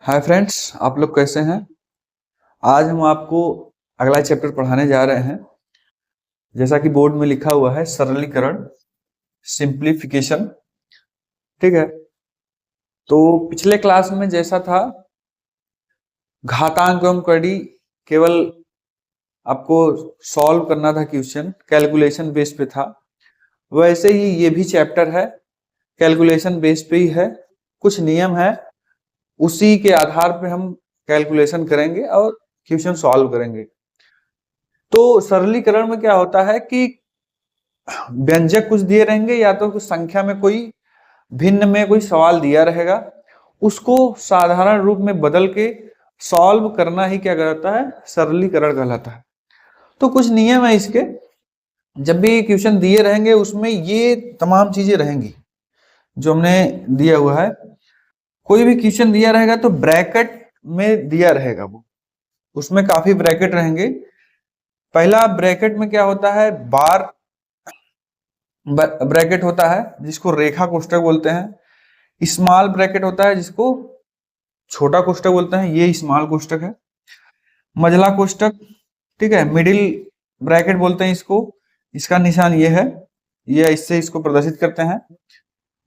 Hi friends, आप लोग कैसे हैं। आज हम आपको अगला चैप्टर पढ़ाने जा रहे हैं। जैसा कि बोर्ड में लिखा हुआ है, सरलीकरण, सिंप्लीफिकेशन। ठीक है। तो पिछले क्लास में जैसा था, घातांक एवं कड़ी केवल आपको सॉल्व करना था, क्वेश्चन कैलकुलेशन बेस पे था। वैसे ही ये भी चैप्टर है, कैलकुलेशन बेस पे ही है। कुछ नियम है, उसी के आधार पे हम कैलकुलेशन करेंगे और क्वेश्चन सॉल्व करेंगे। तो सरलीकरण में क्या होता है कि व्यंजक कुछ दिए रहेंगे या तो कुछ संख्या में कोई भिन्न में कोई सवाल दिया रहेगा, उसको साधारण रूप में बदल के सॉल्व करना ही क्या कहलाता है, सरलीकरण कहलाता है। तो कुछ नियम है इसके। जब भी क्वेश्चन दिए रहेंगे उसमें ये तमाम चीजें रहेंगी जो हमने दिया हुआ है। कोई भी क्वेश्चन दिया रहेगा तो ब्रैकेट में दिया रहेगा, वो उसमें काफी ब्रैकेट रहेंगे। पहला ब्रैकेट में क्या होता है, बार ब्रैकेट होता है जिसको रेखा कोष्ठक बोलते हैं। स्मॉल ब्रैकेट होता है जिसको छोटा कोष्ठक बोलते हैं, ये स्मॉल कोष्ठक है। मझला कोष्ठक, ठीक है, मिडिल ब्रैकेट बोलते हैं इसको, इसका निशान ये है, ये इससे इसको प्रदर्शित करते हैं।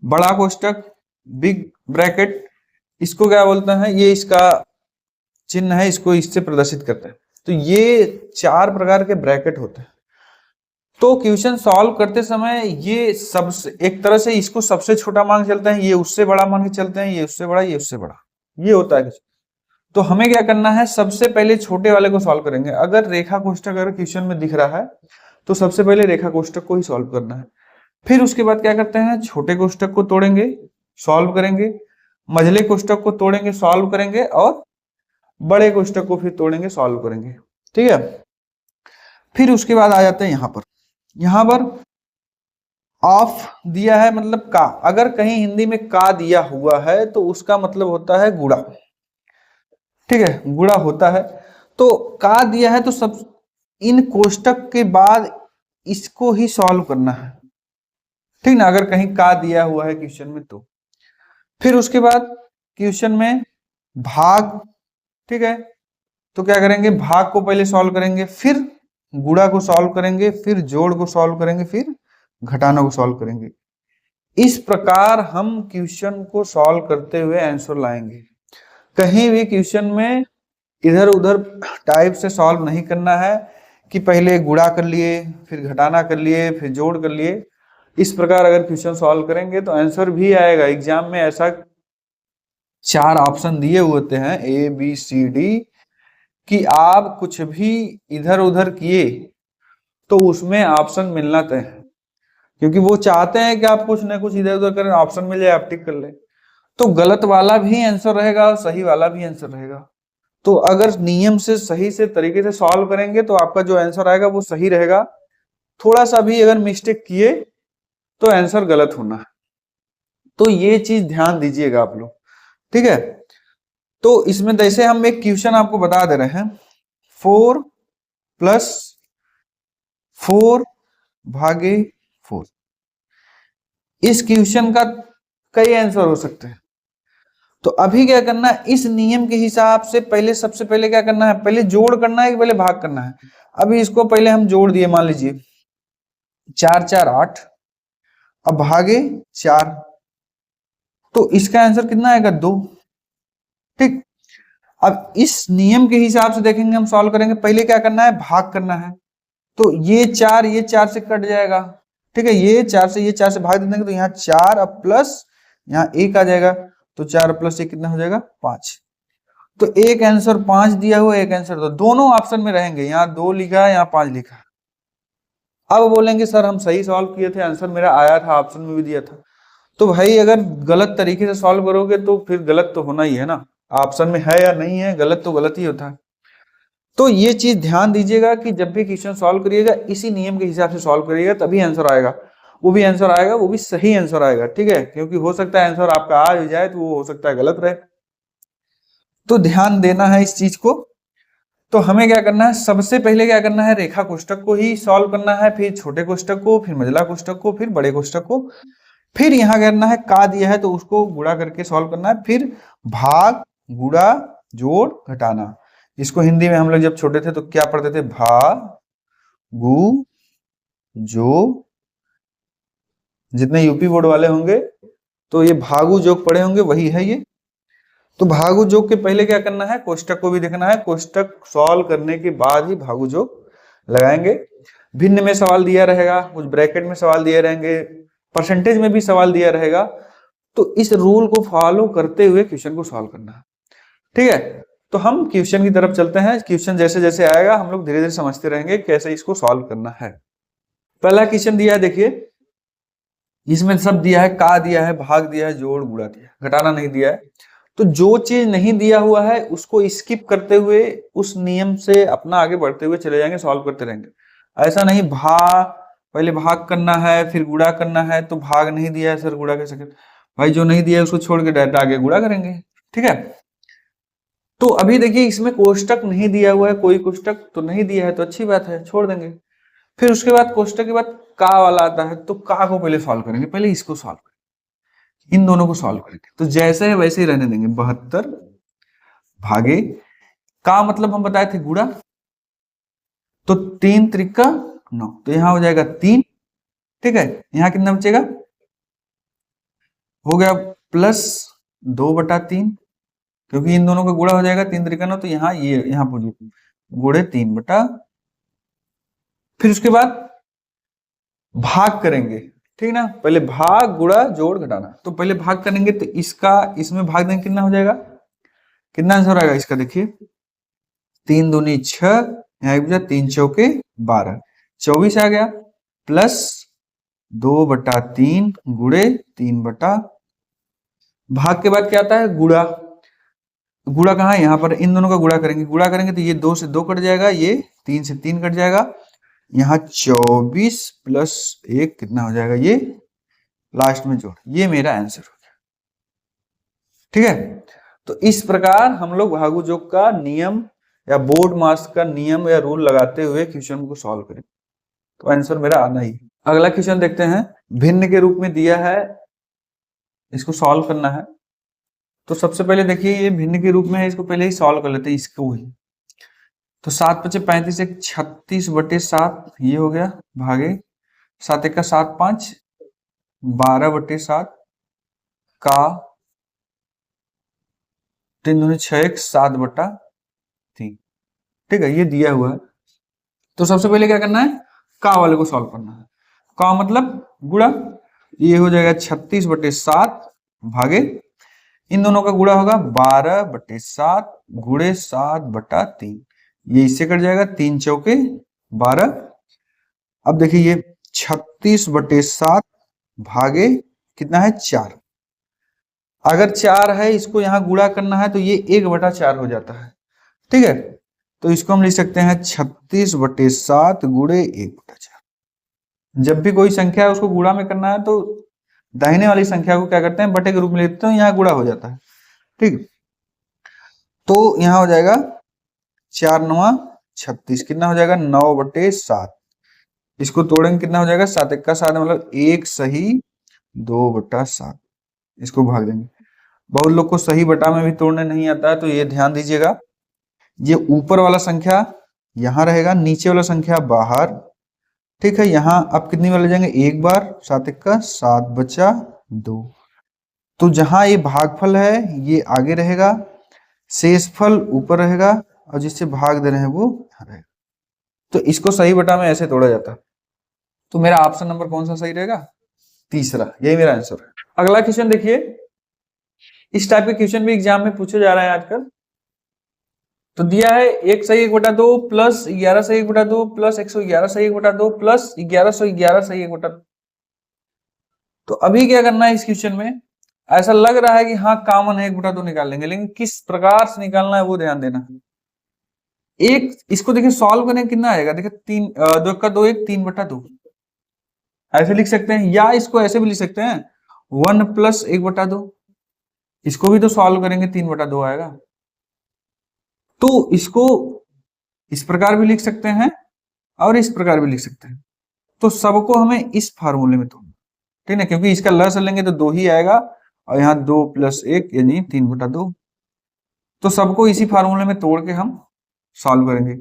बड़ा कोष्ठक, बिग ब्रैकेट, इसको क्या बोलते हैं, ये इसका चिन्ह है, इसको इससे प्रदर्शित करते हैं। तो ये चार प्रकार के ब्रैकेट होते हैं। तो क्वेश्चन सॉल्व करते समय ये सबसे एक तरह से इसको सबसे छोटा मान के चलते हैं, ये उससे बड़ा मान के चलते हैं, ये उससे बड़ा, ये उससे बड़ा, ये होता है। तो हमें क्या करना है, सबसे पहले छोटे वाले को सॉल्व करेंगे। अगर रेखा कोष्ठक अगर क्वेश्चन में दिख रहा है तो सबसे पहले रेखा कोष्ठक को ही सॉल्व करना है। फिर उसके बाद क्या करते हैं, छोटे कोष्ठक को तोड़ेंगे, सॉल्व करेंगे, मझले कोष्ठक को तोड़ेंगे, सॉल्व करेंगे, और बड़े कोष्ठक को फिर तोड़ेंगे, सॉल्व करेंगे। ठीक है। फिर उसके बाद आ जाते हैं यहां पर ऑफ दिया है, मतलब का। अगर कहीं हिंदी में का दिया हुआ है तो उसका मतलब होता है गुणा। ठीक है, गुणा होता है। तो का दिया है तो सब इन कोष्ठक के बाद इसको ही सॉल्व करना है, ठीक ना, अगर कहीं का दिया हुआ है क्वेश्चन में तो। फिर उसके बाद क्वेश्चन में भाग, ठीक है, तो क्या करेंगे, भाग को पहले सॉल्व करेंगे, फिर गुणा को सॉल्व करेंगे, फिर जोड़ को सॉल्व करेंगे, फिर घटाना को सॉल्व करेंगे। इस प्रकार हम क्वेश्चन को सॉल्व करते हुए आंसर लाएंगे। कहीं भी क्वेश्चन में इधर उधर टाइप से सॉल्व नहीं करना है कि पहले गुणा कर लिए, फिर घटाना कर लिए, फिर जोड़ कर लिए। इस प्रकार अगर क्वेश्चन सॉल्व करेंगे तो आंसर भी आएगा। एग्जाम में ऐसा चार ऑप्शन दिए होते हैं, ए बी सी डी, कि आप कुछ भी इधर उधर किए तो उसमें ऑप्शन मिलना तय है, क्योंकि वो चाहते हैं कि आप कुछ ना कुछ इधर उधर करें, ऑप्शन मिल जाए, आप टिक कर ले। तो गलत वाला भी आंसर रहेगा और सही वाला भी आंसर रहेगा। तो अगर नियम से सही से तरीके से सॉल्व करेंगे तो आपका जो आंसर आएगा वो सही रहेगा। थोड़ा सा भी अगर मिस्टेक किए तो आंसर गलत होना है। तो ये चीज ध्यान दीजिएगा आप लोग, ठीक है। तो इसमें जैसे हम एक क्वेश्चन आपको बता दे रहे हैं, 4 + 4 भागे 4। इस क्वेश्चन का कई आंसर हो सकते हैं। तो अभी क्या करना है, इस नियम के हिसाब से पहले सबसे पहले क्या करना है, पहले जोड़ करना है कि पहले भाग करना है। अभी इसको पहले हम जोड़ दिए, मान लीजिए 4 4 8, अब भागे 4, तो इसका आंसर कितना आएगा, 2। ठीक। अब इस नियम के हिसाब से देखेंगे, हम सॉल्व करेंगे, पहले क्या करना है, भाग करना है। तो ये 4 से कट जाएगा, ठीक है, ये 4 से, ये 4 से भाग देंगे तो यहाँ 4, अब प्लस यहाँ 1 आ जाएगा, तो 4 + 1 कितना हो जाएगा, 5। तो एक आंसर 5 दिया हुआ, एक आंसर 2, दोनों ऑप्शन में रहेंगे। यहाँ 2 लिखा है, यहाँ 5 लिखा है। अब बोलेंगे सर हम सही सॉल्व किए थे, आंसर मेरा आया था, ऑप्शन में भी दिया था। तो भाई अगर गलत तरीके से सॉल्व करोगे तो फिर गलत तो होना ही है ना, ऑप्शन में है या नहीं है, गलत तो गलत ही होता है। तो ये चीज ध्यान दीजिएगा कि जब भी क्वेश्चन सॉल्व करिएगा इसी नियम के हिसाब से सॉल्व करिएगा, तभी आंसर आएगा। वो भी आंसर आएगा, वो भी सही आंसर आएगा, ठीक है, क्योंकि हो सकता है आंसर आपका आ जाए तो वो हो सकता है गलत रहे। तो ध्यान देना है इस चीज को। तो हमें क्या करना है, सबसे पहले क्या करना है, रेखा कोष्ठक को ही सॉल्व करना है, फिर छोटे कोष्ठक को, फिर मझला कोष्ठक को, फिर बड़े कोष्ठक को। फिर यहाँ करना है, का दिया है तो उसको गुणा करके सॉल्व करना है, फिर भाग गुणा जोड़ घटाना। इसको हिंदी में हम लोग जब छोटे थे तो क्या पढ़ते थे, भा गु जो, जितने यूपी बोर्ड वाले होंगे तो ये भागु जोग पढ़े होंगे, वही है ये। तो भागु जोग के पहले क्या करना है, कोष्टक को भी देखना है, कोष्टक सॉल्व करने के बाद ही भागु जोग लगाएंगे। भिन्न में सवाल दिया रहेगा, कुछ ब्रैकेट में सवाल दिए रहेंगे, परसेंटेज में भी सवाल दिया रहेगा। तो इस रूल को फॉलो करते हुए क्वेश्चन को सॉल्व करना है, ठीक है। तो हम क्वेश्चन की तरफ चलते हैं। क्वेश्चन जैसे जैसे आएगा हम लोग धीरे धीरे समझते रहेंगे कैसे इसको सॉल्व करना है। पहला क्वेश्चन दिया है, देखिए इसमें सब दिया है, का दिया है, भाग दिया है, जोड़ गुणा दिया है, घटाना नहीं दिया है। तो जो चीज नहीं दिया हुआ है उसको स्किप करते हुए उस नियम से अपना आगे बढ़ते हुए चले जाएंगे, सॉल्व करते रहेंगे। ऐसा नहीं पहले भाग करना है फिर गुणा करना है, तो भाग नहीं दिया है सर गुणा कैसे कर, भाई जो नहीं दिया है उसको छोड़ के डायरेक्ट आगे गुणा करेंगे, ठीक है। तो अभी देखिए इसमें कोष्टक नहीं दिया हुआ है, कोई कोष्टक तो नहीं दिया है तो अच्छी बात है, छोड़ देंगे। फिर उसके बाद कोष्टक के बाद का वाला आता है, तो का को पहले सॉल्व करेंगे, पहले इसको सॉल्व करेंगे, इन दोनों को सॉल्व करेंगे। तो जैसे है वैसे ही रहने देंगे, 72 भागे का मतलब हम बताए थे गुणा, तो 3 त्रिका 9, तो यहां हो जाएगा 3, ठीक है। यहां कितना बचेगा, हो गया प्लस 2/3, क्योंकि इन दोनों का गुणा हो जाएगा 3 त्रिका 9, तो यहाँ ये यहाँ पर गुणे 3 फिर उसके बाद भाग करेंगे, ठीक ना। पहले भाग गुणा जोड़ घटाना, तो पहले भाग करेंगे तो इसका इसमें भाग देंगे, कितना हो जाएगा, कितना आंसर आएगा इसका, देखिए 3 दूनी 6, यहाँ 3 चौके 12, 24 आ गया, प्लस 2/3 गुणे 3 भाग के बाद क्या आता है गुणा, गुणा कहाँ है, यहाँ पर इन दोनों का गुणा करेंगे, गुणा करेंगे तो ये 2 से 2 कट जाएगा, ये 3 से 3 कट जाएगा, यहाँ 24 प्लस 1 कितना हो जाएगा, ये लास्ट में जोड़, ये मेरा आंसर हो गया, ठीक है। तो इस प्रकार हम लोग भागु जोग का नियम या बोर्ड मार्क्स का नियम या रूल लगाते हुए क्वेश्चन को सॉल्व करें, तो आंसर मेरा आना ही। अगला क्वेश्चन देखते हैं, भिन्न के रूप में दिया है, इसको सॉल्व करना है। तो सबसे पहले देखिए ये भिन्न के रूप में है, इसको पहले ही सॉल्व कर लेते हैं, इसको ही। तो 7 × 5 = 35, 1 36/7 ये हो गया, भागे 7 × 1 = 7, 5 12/7 का 3 दूनी 6, 1 7/3, ठीक है, ये दिया हुआ है। तो सबसे पहले क्या करना है, का वाले को सॉल्व करना है। का मतलब गुणा, ये हो जाएगा 36/7 भागे इन दोनों का गुणा होगा 12/7 गुणे 7/3, ये इससे कट जाएगा, 3 चौके 12। अब देखिए ये 36/7 भागे कितना है 4, अगर 4 है इसको यहां गुणा करना है तो ये 1/4 हो जाता है, ठीक है। तो इसको हम लिख सकते हैं 36/7 गुणे 1/4। जब भी कोई संख्या है उसको गुणा में करना है तो दाहिने वाली संख्या को क्या करते हैं, बटे के रूप में लेते हैं, यहाँ गुणा हो जाता है, ठीक। तो यहाँ हो जाएगा 4 × 9 = 36, कितना हो जाएगा 9/7, इसको तोड़ेंगे कितना हो जाएगा 7 × 1 = 7, मतलब 1 सही 2/7, इसको भाग देंगे। बहुत लोग को सही बटा में भी तोड़ने नहीं आता है, तो ये ध्यान दीजिएगा, ये ऊपर वाला संख्या यहाँ रहेगा, नीचे वाला संख्या बाहर, ठीक है। यहाँ अब कितनी बार ले जाएंगे, एक बार, 7 × 1 = 7 बचा 2, तो जहां ये भागफल है ये आगे रहेगा, शेषफल ऊपर रहेगा, और जिससे भाग दे रहे हैं वो यहाँ रहेगा। तो इसको सही बटा में ऐसे तोड़ा जाता है। तो मेरा ऑप्शन नंबर कौन सा सही रहेगा, तीसरा, यही मेरा आंसर है। अगला क्वेश्चन देखिए, इस टाइप के क्वेश्चन भी एग्जाम में पूछे जा रहे हैं आजकल। तो दिया है 1 सही 1/2 प्लस 11 सही 1/2 प्लस 111 सही 1/2 प्लस 1111 सही 1/2। तो अभी क्या करना है इस क्वेश्चन में, ऐसा लग रहा है कि हाँ कॉमन है 1/2 निकाल लेंगे, लेकिन किस प्रकार से निकालना है वो ध्यान देना। एक इसको देखिए सॉल्व करें कितना आएगा, देखिए 3 2 × 2 1 3/2 ऐसे लिख सकते हैं, या इसको ऐसे भी लिख सकते हैं 1 + 1/2, इसको भी तो सॉल्व करेंगे 3/2 आएगा। तो इसको इस प्रकार भी लिख सकते हैं और इस प्रकार भी लिख सकते हैं। तो सबको हमें इस फार्मूले में तोड़ना, ठीक है, क्योंकि इसका लस लेंगे तो 2 ही आएगा, और यहाँ 2 + 1 यानी 3/2। तो सबको इसी फार्मूले में तोड़ के हम सॉल्व करेंगे।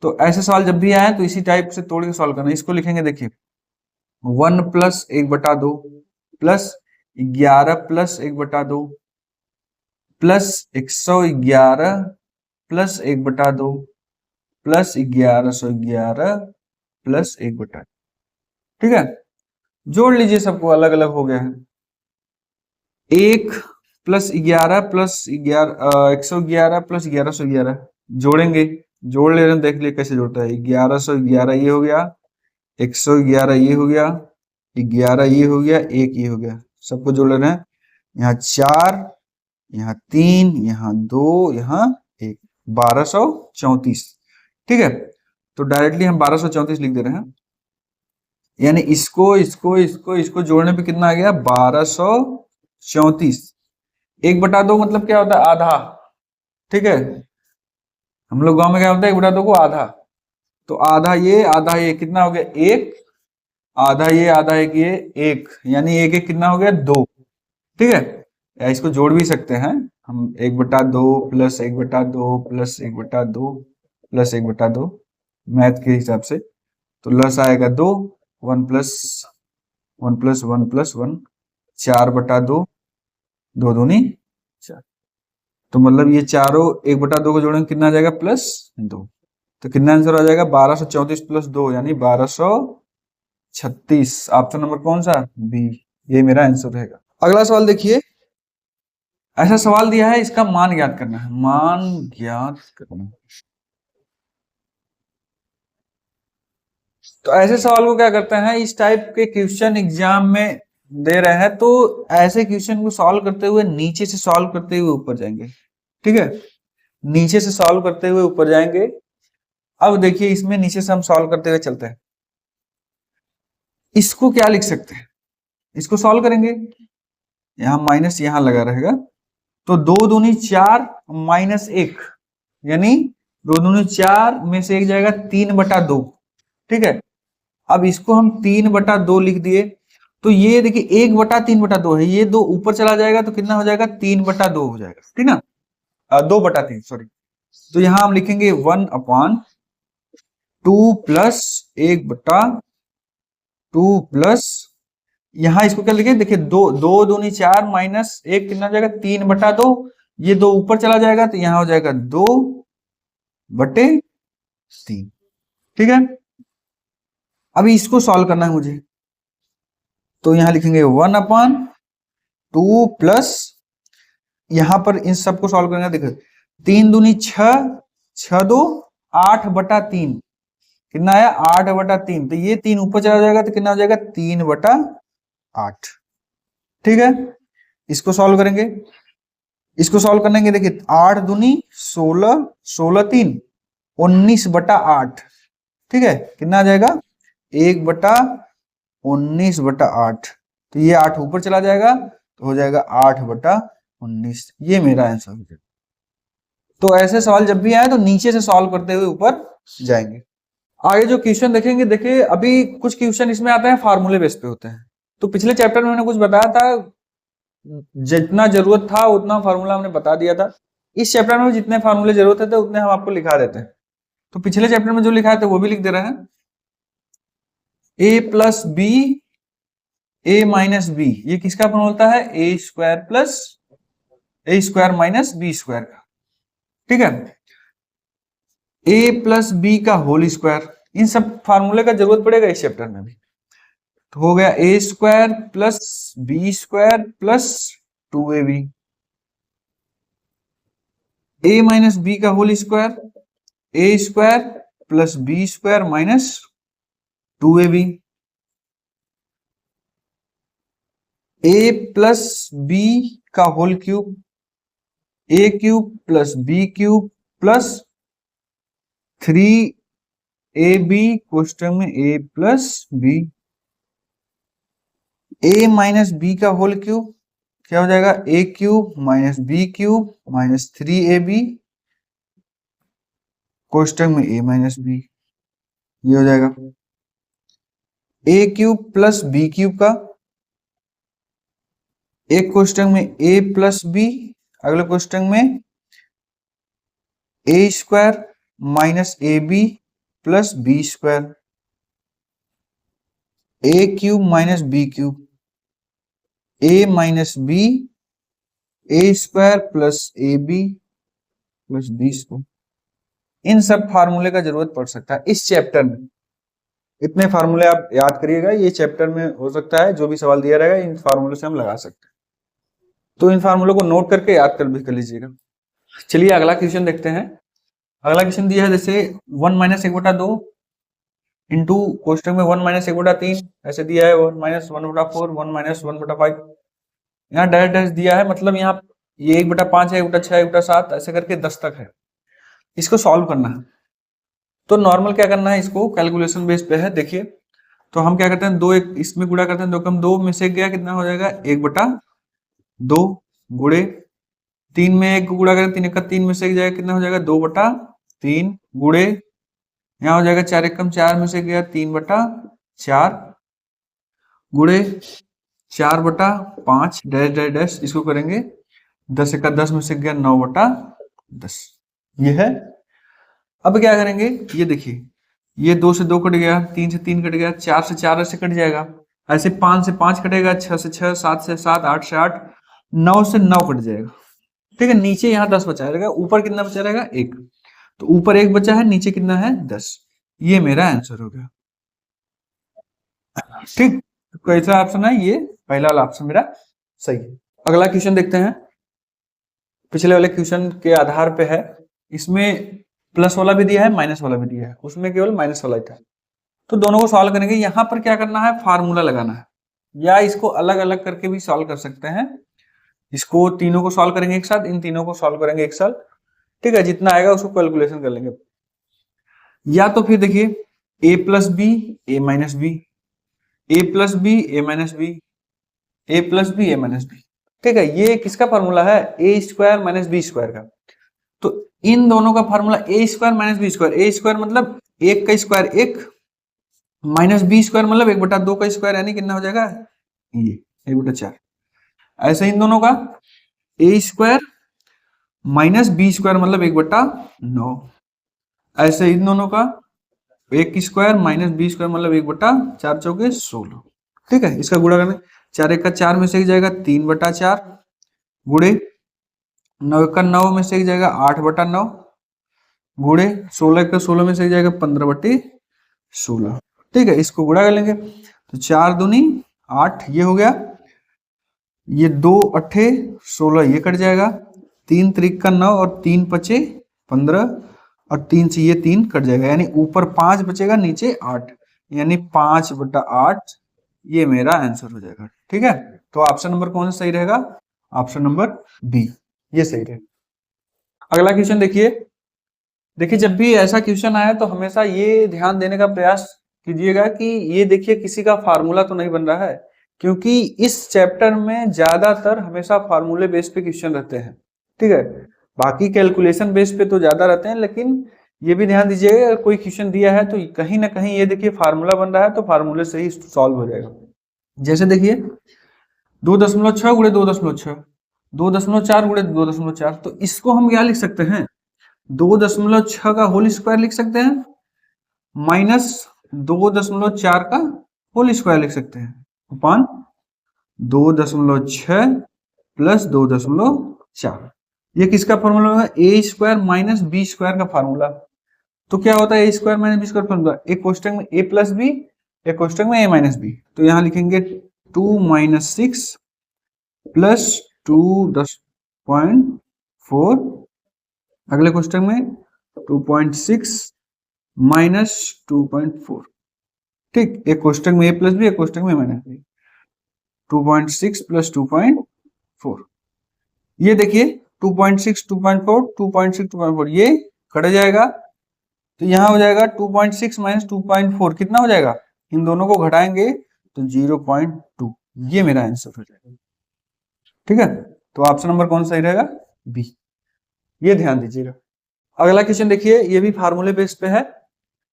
तो ऐसे सवाल जब भी आए तो इसी टाइप से तोड़ के सॉल्व करना। इसको लिखेंगे, देखिए 1+1/2 plus 11+1/2 plus 111 plus 1/2 plus 1111 plus 1/2। ठीक है, जोड़ लीजिए, सबको अलग अलग हो गया है। 1+11 प्लस 111 प्लस 1111 जोड़ेंगे, जोड़ ले रहे हैं, देख लिए कैसे जोड़ता है। 1111 ये हो गया, 111 ये हो गया, 11 ये हो गया, 1 ये हो गया, सबको जोड़ ले रहे हैं। यहाँ 4, यहाँ 3, यहाँ 2, यहाँ 1, 1234। ठीक है, तो डायरेक्टली हम 1234 लिख दे रहे हैं। यानी इसको इसको इसको इसको जोड़ने पे कितना आ गया, 1234। 1/2 मतलब क्या होता है, आधा। ठीक है, हम लोग गांव में क्या होता है, 1/2 को आधा। तो आधा ये कितना हो गया, 1, आधा एक ये 1, यानी 1 1 कितना हो गया, 2। ठीक है, या इसको जोड़ भी सकते हैं हम, 1/2 प्लस 1/2 प्लस 1/2 प्लस 1/2 मैथ के हिसाब से। तो लस आएगा 2, 1 प्लस 1 प्लस 1 प्लस 1, 4/2, 2 दूनी 4। तो मतलब ये चारों 1/2 को जोड़ेंगे कितना आ जाएगा, +2। तो कितना आंसर आ जाएगा, 1234 प्लस 2 यानी 1236। ऑप्शन नंबर कौन सा, बी, ये मेरा आंसर रहेगा। अगला सवाल देखिए, ऐसा सवाल दिया है, इसका मान ज्ञात करना है, मान ज्ञात करना। तो ऐसे सवाल को क्या करते हैं, इस टाइप के क्वेश्चन एग्जाम में दे रहे हैं तो ऐसे क्वेश्चन को सॉल्व करते हुए नीचे से सॉल्व करते हुए ऊपर जाएंगे। ठीक है, नीचे से सॉल्व करते हुए ऊपर जाएंगे। अब देखिए, इसमें नीचे से हम सॉल्व करते हुए चलते हैं। इसको क्या लिख सकते हैं, इसको सॉल्व करेंगे, यहां माइनस यहां लगा रहेगा, तो 2 दूनी 4 -1, यानी 2 दूनी 4 में से एक जाएगा 3/2। ठीक है, अब इसको हम 3/2 लिख दिए, तो ये देखिए 1/3/2 है, ये 2 ऊपर चला जाएगा तो कितना हो जाएगा, 3/2 हो जाएगा। ठीक ना, 2/3 सॉरी। तो यहां हम लिखेंगे 1/2 प्लस 1/2 प्लस, यहां इसको क्या लिखे, देखिए 2 दूनी 4 -1 कितना हो जाएगा, 3/2। ये 2 ऊपर चला जाएगा तो यहां हो जाएगा 2/3। ठीक है, अभी इसको सॉल्व करना है मुझे, तो यहां लिखेंगे 1/2 प्लस, यहां पर इन सबको सॉल्व करेंगे, देखो 3 दूनी 6, 6 2 8/3, कितना आया, 8/3। तो ये 3 ऊपर चला जाएगा तो कितना हो जाएगा, 3/8। ठीक है, इसको सॉल्व करेंगे, इसको सॉल्व करने के देखिए 8 दूनी 16, 16 3 19/8। ठीक है, कितना आ जाएगा, 1/19/8। तो ये 8 ऊपर चला जाएगा तो हो जाएगा 8/19। ये मेरा आंसर हो जाएगा। तो ऐसे सवाल जब भी आए तो नीचे से सॉल्व करते हुए ऊपर जाएंगे। आगे जो क्वेश्चन देखेंगे, देखिए अभी कुछ क्वेश्चन इसमें आते हैं फार्मूले बेस पे होते हैं। तो पिछले चैप्टर में मैंने कुछ बताया था, जितना जरूरत था उतना फार्मूला हमने बता दिया था। इस चैप्टर में जितने फार्मूले जरूरत थे उतने हम आपको लिखा देते हैं। तो पिछले चैप्टर में जो लिखा है वो भी लिख दे रहे हैं। a plus B, a minus B, ये किसका फॉर्मूला है, a square plus a square minus B square का। ठीक है, a प्लस बी का होल स्क्वायर, इन सब फार्मूले का जरूरत पड़ेगा इस चैप्टर में भी। तो हो गया a square plus B square plus 2ab, a minus B का whole square, a square plus B square minus 2ab, a plus B का whole cube, a cube plus b cube plus 3ab question में a plus B, a minus B का whole cube क्या हो जाएगा, a cube minus b cube minus 3ab question में a minus B, ये हो जाएगा a cube plus b cube का, एक क्वेश्चन में a प्लस बी, अगले क्वेश्चन में a square minus a b plus B square, a cube minus b cube, a minus b, a square plus A b plus B square. इन सब फार्मूले का जरूरत पड़ सकता है इस चैप्टर में। इतने फार्मूले आप याद करिएगा, ये चैप्टर में हो सकता है जो भी सवाल दिया रहेगा इन फार्मूले से हम लगा सकते हैं, तो इन फार्मूलों को नोट करके याद कर भी कर लीजिएगा। चलिए अगला क्वेश्चन देखते हैं। अगला क्वेश्चन दिया है जैसे 1 माइनस 1/2 इंटू कोष्टक में 1 माइनस 1/3 ऐसे दिया है, 1 माइनस 1/4, 1 माइनस 1/5, यहाँ डैश डैश दिया है, मतलब यहाँ ये 1/5 है, 1/6, 1/7 ऐसे करके 10 तक है। इसको सॉल्व करना है तो नॉर्मल क्या करना है, इसको कैलकुलेशन बेस पे है। देखिए तो हम क्या करते हैं, दो एक इसमें गुणा करते हैं, 2 कम 2 में से गया कितना हो जाएगा 1/2 गुणे 3 में 1 गुणा करें 3 का 3 में से जाएगा कितना हो जाएगा 2/3 गुणे यहाँ हो जाएगा 4 कम 4 में से गया 3/4 गुणे 4/5 डैश डैश डैश, इसको करेंगे 10 का 10 में से गया 9/10, ये है। अब क्या करेंगे, ये देखिए ये 2 से 2 कट गया, 3 से 3 कट गया, 4 से 4 ऐसे कट जाएगा, ऐसे 5 से 5 कटेगा, 6 से 6, 7 से 7, 8 से 8, 9 से 9 कट जाएगा। ठीक है, नीचे यहाँ 10 बचा रहेगा, ऊपर कितना बचा रहेगा 1, तो ऊपर 1 बचा है, नीचे कितना है 10। ये मेरा आंसर हो गया। ठीक, तो कैसा ऑप्शन है, ये पहला वाला ऑप्शन मेरा सही है। अगला क्वेश्चन देखते हैं, पिछले वाले क्वेश्चन के आधार पे है, इसमें प्लस वाला भी दिया है माइनस वाला भी दिया है, उसमें केवल माइनस वाला ही था, तो दोनों को सॉल्व करेंगे। यहाँ पर क्या करना है, फार्मूला लगाना है, या इसको अलग अलग करके भी सॉल्व कर सकते हैं। इसको तीनों को सॉल्व करेंगे एक साथ, इन तीनों को सॉल्व करेंगे एक साथ, ठीक है, जितना आएगा उसको कैलकुलेशन कर लेंगे। या तो फिर देखिए ए प्लस बी ए माइनस बी, ए प्लस बी ए माइनस बी, ए प्लस बी ए माइनस बी, ठीक है, ये किसका फार्मूला है, a square minus B square का। तो इन दोनों का formula a square minus B square, A square मतलब 1 का स्क्वायर 1, माइनस बी स्क्वायर मतलब 1/2 का स्क्वायर, यानी कितना हो जाएगा ये 1/4। ऐसे इन दोनों का ए स्क्वायर माइनस बी स्क्वायर मतलब 1/9, ऐसे इन दोनों का 1 स्क्वायर माइनस बी स्क्वायर मतलब 1/4 चौके 16। ठीक है, इसका गुणा करना, 4 1 का 4 में से जाएगा 3/4 गुणे 9 1 का 9 में से जाएगा 8/9 गुणे 16 1 का 16 में से जाएगा 15/16। ठीक है, इसको गुणा कर लेंगे, तो 4 दूनी 8 ये हो गया, ये 2 8 16 ये कट जाएगा, 3 त्रिक का 9 और 3 पचे 15 और 3 से ये 3 कट जाएगा, यानी ऊपर 5 बचेगा नीचे 8, यानी 5/8 ये मेरा आंसर हो जाएगा। ठीक है, तो ऑप्शन नंबर कौन सा सही रहेगा, ऑप्शन नंबर बी, ये सही रहेगा। अगला क्वेश्चन देखिए, जब भी ऐसा क्वेश्चन आए तो हमेशा ये ध्यान देने का प्रयास कीजिएगा कि ये देखिए किसी का फार्मूला तो नहीं बन रहा है, क्योंकि इस चैप्टर में ज्यादातर हमेशा फार्मूले बेस पे क्वेश्चन रहते हैं। ठीक है, बाकी कैलकुलेशन बेस पे तो ज्यादा रहते हैं, लेकिन ये भी ध्यान दीजिएगा अगर कोई क्वेश्चन दिया है तो कहीं ना कहीं ये देखिए फार्मूला बन रहा है, तो फार्मूले से ही सॉल्व हो जाएगा। जैसे देखिए 2.6 गुणे 2.6, 2.4 गुणे 2.4, तो इसको हम क्या लिख सकते हैं, 2.6 का होल स्क्वायर लिख सकते हैं, माइनस 2.4 का होल स्क्वायर लिख सकते हैं, अपॉन 2.6 प्लस 2.4। ये किसका फॉर्मूला है, a square minus B square का फार्मूला। तो क्या होता है a square minus B square formula, एक कोष्टक में ए प्लस बी, एक कोष्टक में ए माइनस बी, तो यहाँ लिखेंगे 2 - 6 प्लस 2.4, अगले कोष्टक में 2.6 माइनस 2.4। ठीक, एक कोष्टक में ए प्लस बी, एक कोष्टक में माइनस बी, 2.6 प्लस 2.4। ये देखिए 2.6 2.4 2.6 2.4 ये कट जाएगा, तो यहाँ हो जाएगा 2.6 माइनस 2.4 कितना हो जाएगा, इन दोनों को घटाएंगे तो 0.2, ये मेरा आंसर हो जाएगा। ठीक है, तो ऑप्शन नंबर कौन सही रहेगा, बी, ये ध्यान दीजिएगा। अगला क्वेश्चन देखिए, ये भी फार्मूले बेस पे है,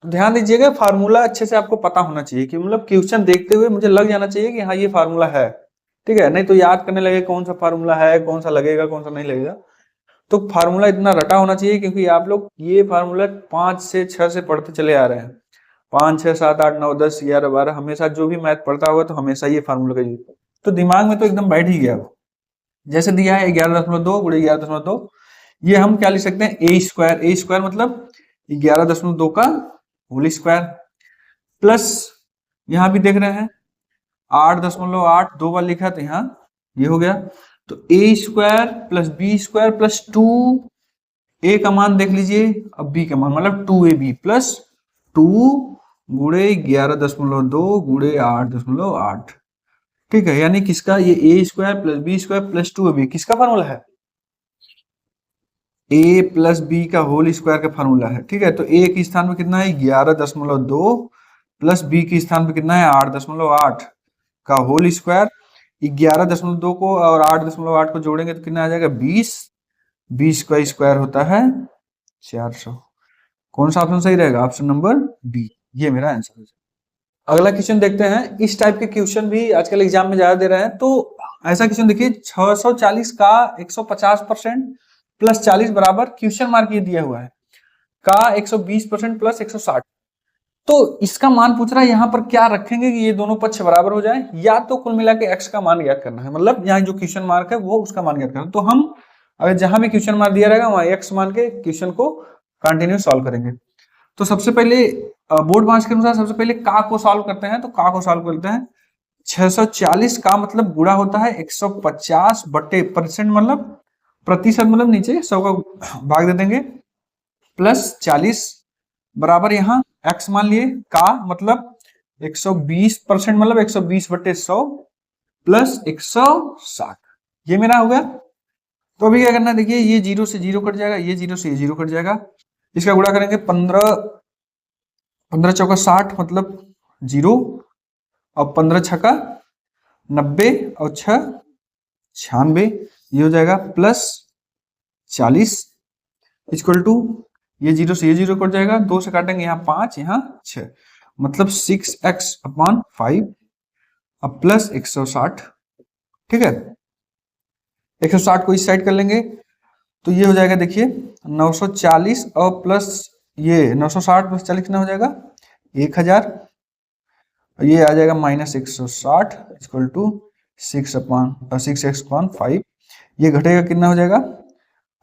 तो ध्यान दीजिएगा फार्मूला अच्छे से आपको पता होना चाहिए, कि मतलब क्वेश्चन देखते हुए मुझे लग जाना चाहिए कि हाँ ये फार्मूला है। ठीक है, नहीं तो याद करने लगे कौन सा फार्मूला है, कौन सा लगेगा कौन सा नहीं लगेगा, तो फार्मूला इतना रटा होना चाहिए, क्योंकि आप लोग ये फार्मूला 5 से 6 से पढ़ते चले आ रहे हैं। 5 6 7 8 9 10 11 12 हमेशा जो भी मैथ पढ़ता होगा तो हमेशा ये फार्मूला का यूज, तो दिमाग में तो एकदम बैठ ही गया वो। जैसे दिया है 11.2 गुणे 11.2, ये हम क्या लिख सकते हैं, ए स्क्वायर मतलब 11.2 का होल स्क्वायर, प्लस यहाँ भी देख रहे हैं 8.8 दो बार लिखा तो यहाँ ये हो गया, तो a square plus B square plus 2, a का मान देख लीजिए, अब बी का मान मतलब 2ab प्लस 2 गुणे 11.2 गुणे 8.8, ठीक है। यानी किसका, ये a square plus B square plus 2ab किसका फार्मूला है, ए प्लस बी का होल स्क्वायर का फार्मूला है, ठीक है। तो ए के स्थान में कितना है 11.2 प्लस बी के स्थान पे कितना है 8.8 का होल स्क्वायर, 11.2 को और 8.8 को जोड़ेंगे तो कितना आ जाएगा 20, 20 का स्क्वायर होता है 400। कौन सा ऑप्शन सही रहेगा, ऑप्शन नंबर बी, ये मेरा आंसर है। अगला क्वेश्चन देखते हैं। इस टाइप के क्वेश्चन भी आजकल एग्जाम में ज्यादा दे रहे हैं, तो ऐसा क्वेश्चन देखिए 640 का 150% प्लस 40 बराबर, क्वेश्चन मार्क ये दिया हुआ है, का 120% प्लस 160, तो इसका मान पूछ रहा है यहाँ पर क्या रखेंगे कि ये दोनों पक्ष बराबर हो जाए, या तो कुल मिला के x का मान ज्ञात करना है, मतलब यहाँ जो क्वेश्चन मार्क है वो उसका मान ज्ञात करना है। तो हम अगर जहां भी क्वेश्चन मार्क दिया रहेगा वहां x मान के क्वेश्चन को कंटिन्यू सॉल्व करेंगे। तो सबसे पहले बोर्ड 5 के अनुसार सबसे पहले का को सॉल्व करते हैं, तो का को सॉल्व करते हैं। 640 का मतलब गुणा होता है 150 बटे परसेंट, मतलब प्रतिशत, मतलब नीचे 100 का भाग दे देंगे, प्लस 40 बराबर यहाँ x मान लिए, का मतलब 120% मतलब 120 बटे 100 प्लस 160, ये मेरा हो गया। तो अभी क्या करना है, देखिए ये 0 से 0 कट जाएगा, ये 0 से ये 0 कट जाएगा, इसका गुणा करेंगे 15 चौका 60 मतलब 0, और 15 छक्का 90 और 6 96, ये हो जाएगा, प्लस 40 इक्वल टू ये 0 से ये 0 कट जाएगा, 2 से काटेंगे यहाँ 5 यहाँ 6 मतलब 6x अपॉन 5, अब प्लस 160, ठीक है। 160 को इस साइड कर लेंगे तो ये हो जाएगा, देखिए 940 और प्लस ये 960 प्लस 40 कितना हो जाएगा 1000, ये आ जाएगा माइनस 160 इक्वल टू 6x/5, ये घटेगा कितना हो जाएगा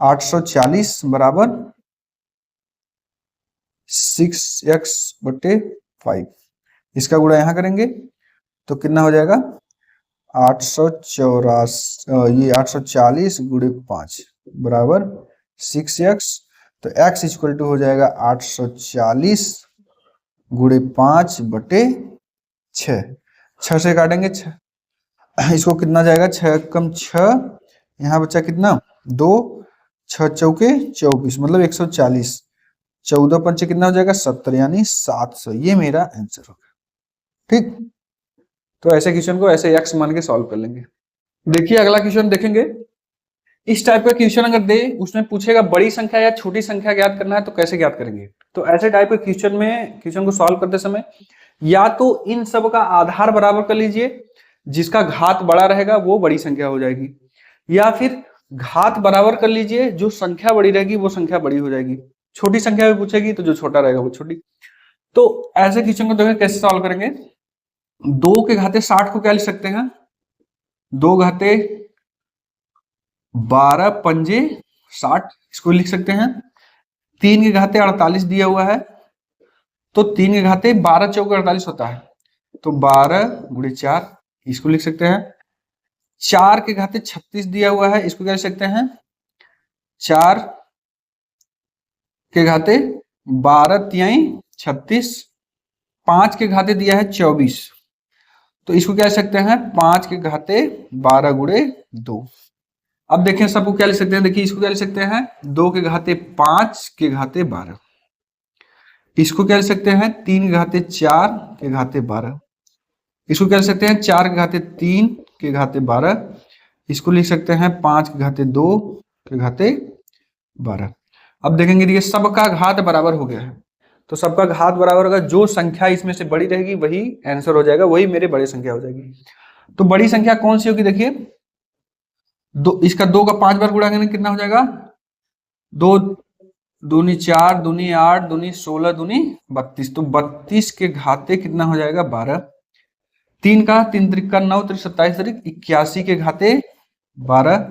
840 बराबर 6x/5, इसका गुणा यहाँ करेंगे तो कितना हो जाएगा 840 गुणे 5 बराबर 6x, तो x इक्वल टू हो जाएगा 840 गुणे 5 बटे 6, 6 से काटेंगे 6, इसको कितना जाएगा 6 कम 6, यहाँ बचा कितना 2, 6 चौके 24 मतलब 140, 14 पंचे कितना हो जाएगा 70 यानी 700, ये मेरा आंसर होगा, ठीक। तो ऐसे क्वेश्चन को ऐसे x मान के सॉल्व कर लेंगे। देखिए अगला क्वेश्चन देखेंगे। इस टाइप का क्वेश्चन अगर दे, उसमें पूछेगा बड़ी संख्या या छोटी संख्या ज्ञात करना है, तो कैसे ज्ञात करेंगे। तो ऐसे टाइप के क्वेश्चन में क्वेश्चन को सॉल्व करते समय या तो इन सब का आधार बराबर कर लीजिए, जिसका घात बड़ा रहेगा वो बड़ी संख्या हो जाएगी, या फिर घात बराबर कर लीजिए, जो संख्या बड़ी रहेगी वो संख्या बड़ी हो जाएगी, छोटी संख्या भी पूछेगी तो जो छोटा रहेगा वो छोटी। तो ऐसे क्वेश्चन को देखिए कैसे सॉल्व करेंगे। 2 के घाते 60 को क्या लिख सकते हैं, 2 घाते 12 पंजे 60, इसको लिख सकते हैं। 3 के घाते 48 दिया हुआ है, तो 3 के घाते 12 चौके 48 होता है, तो 12 गुणे 4 इसको लिख सकते हैं। 4 के घाते 36 दिया हुआ है, इसको क्या लिख सकते हैं 4 के घाते 12 तिहाई 36, 5 के घाते दिया है 24, तो इसको क्या लिख सकते हैं 5 के घाते 12 गुणे 2। अब देखें सबको क्या लिख सकते हैं, देखिए इसको क्या लिख सकते हैं 2 के घाते 5 के घाते 12, इसको क्या लिख सकते हैं 3 के घाते 4 के घाते 12, इसको क्या लिख सकते हैं 4 के घाते 3 के घाते 12, इसको लिख सकते हैं 5 के घाते 2 के घाते 12। अब देखेंगे देखिए सबका घात बराबर हो गया है, तो सबका घात बराबर होगा, जो संख्या इसमें से बड़ी रहेगी वही आंसर हो जाएगा, वही मेरे बड़ी संख्या हो जाएगी। तो बड़ी संख्या कौन सी होगी, देखिए इसका 2 का 5 बार गुणा करने कितना हो जाएगा दो दूनी 4, दूनी 8, दूनी 16, दूनी 32। तो 32 के घाते कितना हो जाएगा 12। 3 का 3 त्रिक 9, 27 तरीक 81 के घाते 12।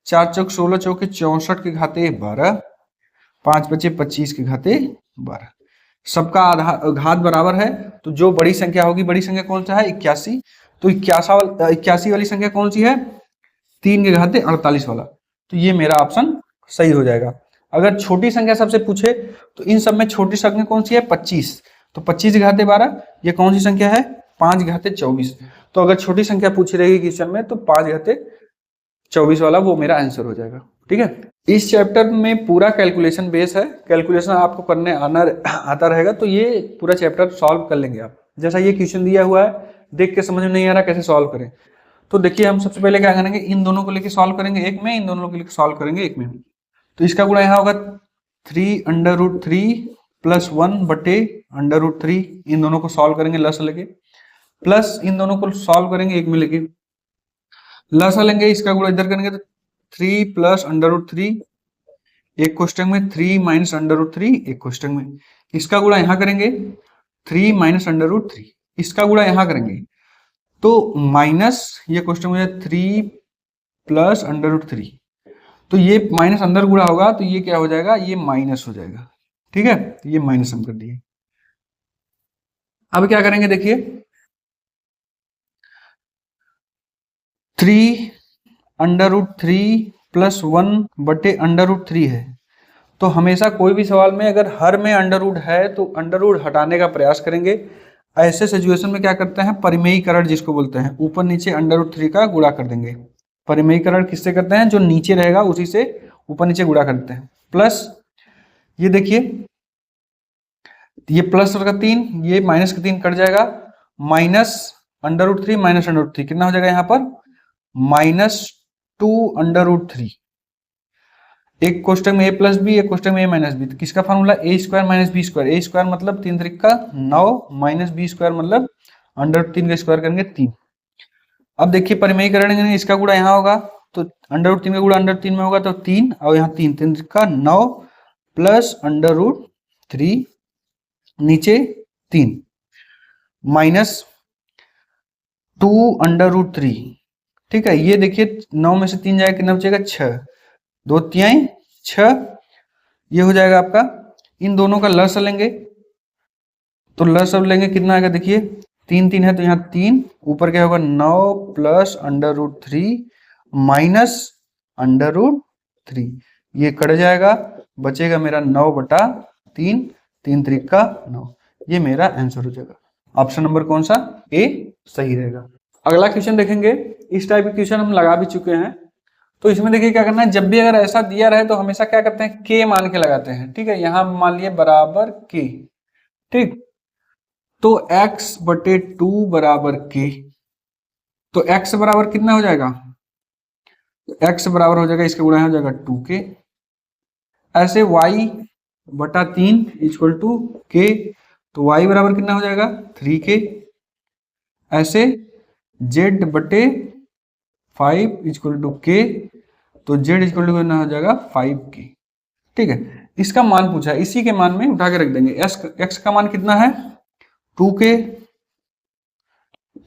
4 चौक 16 चौके 64 के घाते 12। 5 बचे 25 के घाते 12। सबका आधा घात बराबर है, तो जो बड़ी संख्या होगी, बड़ी संख्या कौन सा है 81। तो 81 वाली संख्या कौन सी है 3 के घाते 48 वाला। तो ये मेरा ऑप्शन सही हो जाएगा। अगर छोटी संख्या सबसे पूछे तो इन सब में छोटी संख्या कौन सी है 25। तो 25 के घाते 12 ये कौन सी संख्या है 5 के घाते 24। तो अगर छोटी संख्या पूछी रहेगी क्वेश्चन में तो 5 के घाते 24 वाला वो मेरा आंसर हो जाएगा। ठीक है, इस चैप्टर में पूरा कैलकुलेशन बेस है, कैलकुलेशन आपको करने आता रहेगा, तो ये पूरा चैप्टर सॉल्व कर लेंगे आप। जैसा ये क्वेश्चन दिया हुआ है, देख के समझ में नहीं आ रहा कैसे सॉल्व करें, तो देखिए हम सबसे पहले क्या करेंगे, इन दोनों को लेके सॉल्व करेंगे एक में, इन दोनों को लेके सॉल्व करेंगे एक में। तो इसका गुणा यहाँ होगा 3√3 प्लस 1 बटे √3, इन दोनों को सॉल्व करेंगे लसा लेके, प्लस इन दोनों को सॉल्व करेंगे एक में लेके, लसा लेंगे, इसका गुणा इधर करेंगे तो 3 प्लस √3 एक कोष्टक में, 3 माइनस √3 एक कोष्टक में, इसका गुणा यहाँ करेंगे 3 माइनस √3, इसका गुणा यहाँ करेंगे तो माइनस ये कोष्टक में 3 प्लस √3, तो ये माइनस अंदर गुणा होगा तो ये क्या हो जाएगा, ये माइनस हो जाएगा। ठीक है, तो ये माइनस हम कर दिए। अब क्या करेंगे देखिए 3√3 प्लस 1 बटे √3 है, तो हमेशा कोई भी सवाल में अगर हर में अंडर रूट है तो अंडर रूट हटाने का प्रयास करेंगे। ऐसे सिचुएशन में क्या करते हैं परिमेयीकरण जिसको बोलते हैं, ऊपर नीचे √3 का गुणा कर देंगे। परिमेयीकरण किससे करते हैं, जो नीचे रहेगा उसी से ऊपर नीचे गुणा करते हैं। प्लस ये देखिए ये प्लस का 3, ये माइनस का 3 कट जाएगा, माइनस √3 माइनस √3 कितना हो जाएगा यहाँ पर -2 √3। एक कोष्टक में a प्लस बी, एक कोष्टक में a माइनस बी, तो किसका formula a square minus B square, a square मतलब 3 त्रिक का 9 माइनस बी स्क्वायर मतलब √3 का स्क्वायर करेंगे 3। अब देखिए परिमेयीकरण करेंगे, इसका गुणा यहाँ होगा तो √3 का गुणा √3 में होगा तो 3, और यहाँ 3 त्रिक का 9 प्लस √3 नीचे 3 माइनस 2 √3। ठीक है, ये देखिए 9 में से 3 जाएगा कितना बचेगा 6, 2 तिहाई 6, ये हो जाएगा आपका। इन दोनों का लस लेंगे तो लस अब लेंगे कितना आएगा देखिए 3 3 है तो यहाँ 3, ऊपर क्या होगा 9 प्लस √3 माइनस √3, ये कट जाएगा, बचेगा मेरा 9/3, 3 त्रिक का 9, ये मेरा आंसर हो जाएगा। ऑप्शन नंबर कौन सा ए सही रहेगा। अगला क्वेश्चन देखेंगे, इस टाइप के क्वेश्चन हम लगा भी चुके हैं, तो इसमें देखिए क्या करना है, जब भी अगर ऐसा दिया रहे तो हमेशा क्या करते हैं के मान के लगाते हैं। ठीक है, यहां मान लिए बराबर के, ठीक, तो x/2 बराबर के, तो x बराबर कितना हो जाएगा, तो x बराबर हो जाएगा, इसका गुणा हो जाएगा 2k, ऐसे y/3 इक्वल टू के, तो y बराबर कितना हो जाएगा 3k, ऐसे z/5 इक्वल टू के, तो z इक्वल टू कितना हो जाएगा 5k। ठीक है, इसका मान पूछा है, इसी के मान में उठा के रख देंगे। x का मान कितना है 2k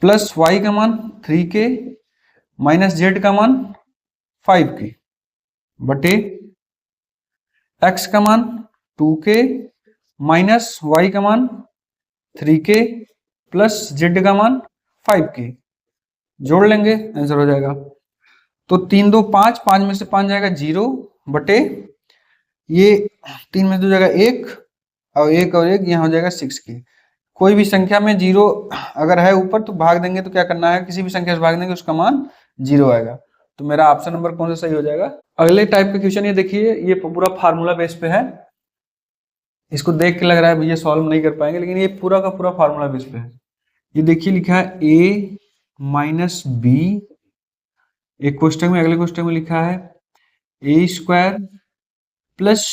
प्लस y का मान 3k माइनस z का मान 5k बटे x का मान 2k माइनस y का मान 3k प्लस z का मान 5k, जोड़ लेंगे आंसर हो जाएगा। तो 3 2 5, 5 में से 5 जाएगा 0 बटे ये 3 में से 2 जाएगा 1 और 1 और 1 यहाँ हो जाएगा 6k। कोई भी संख्या में 0 अगर है ऊपर तो भाग देंगे, तो क्या करना है किसी भी संख्या से भाग देंगे उसका मान 0 आएगा। तो मेरा ऑप्शन नंबर कौन सा सही हो जाएगा। अगले टाइप का क्वेश्चन ये देखिए, ये पूरा फार्मूला बेस पे है, इसको देख के लग रहा है भैया सॉल्व नहीं कर पाएंगे, लेकिन ये पूरा का पूरा फार्मूला बेस पे है। ये देखिए लिखा है a माइनस बी, एक क्वेश्चन में, अगले क्वेश्चन में लिखा है a स्क्वायर प्लस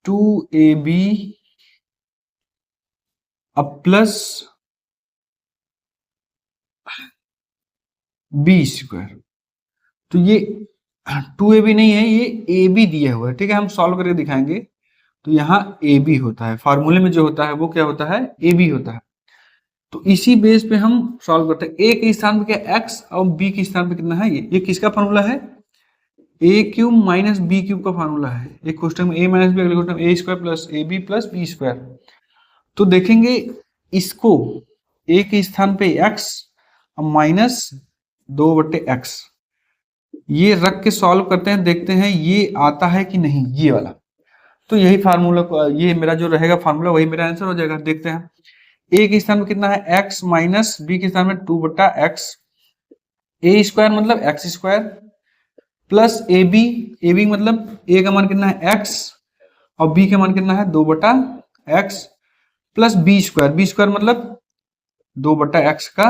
2ab अब प्लस b स्क्वायर। तो ये 2ab नहीं है, ये ab दिया हुआ है, ठीक है, हम सॉल्व करके दिखाएंगे। तो यहाँ ab होता है, फार्मूले में जो होता है वो क्या होता है, ab होता है। तो इसी बेस पे हम सॉल्व करते हैं। a के स्थान पे क्या x और b के स्थान पे कितना है, ये किसका फार्मूला है, a cube minus b cube का फार्मूला है। एक क्वेश्चन में a माइनस बी, अगले क्वेश्चन में a square plus A b plus B square. तो देखेंगे इसको a के स्थान पे x और माइनस 2/x, ये रख के सॉल्व करते हैं, देखते हैं ये आता है कि नहीं, ये वाला। तो यही फार्मूला, ये मेरा जो रहेगा फार्मूला वही मेरा आंसर हो जाएगा। देखते हैं a के स्थान में कितना है x माइनस बी के स्थान में 2/x, ए स्क्वायर मतलब एक्स स्क्वायर प्लस ए बी मतलब a का मान कितना है x और b का मान कितना है 2/x प्लस बी स्क्वायर मतलब 2/x का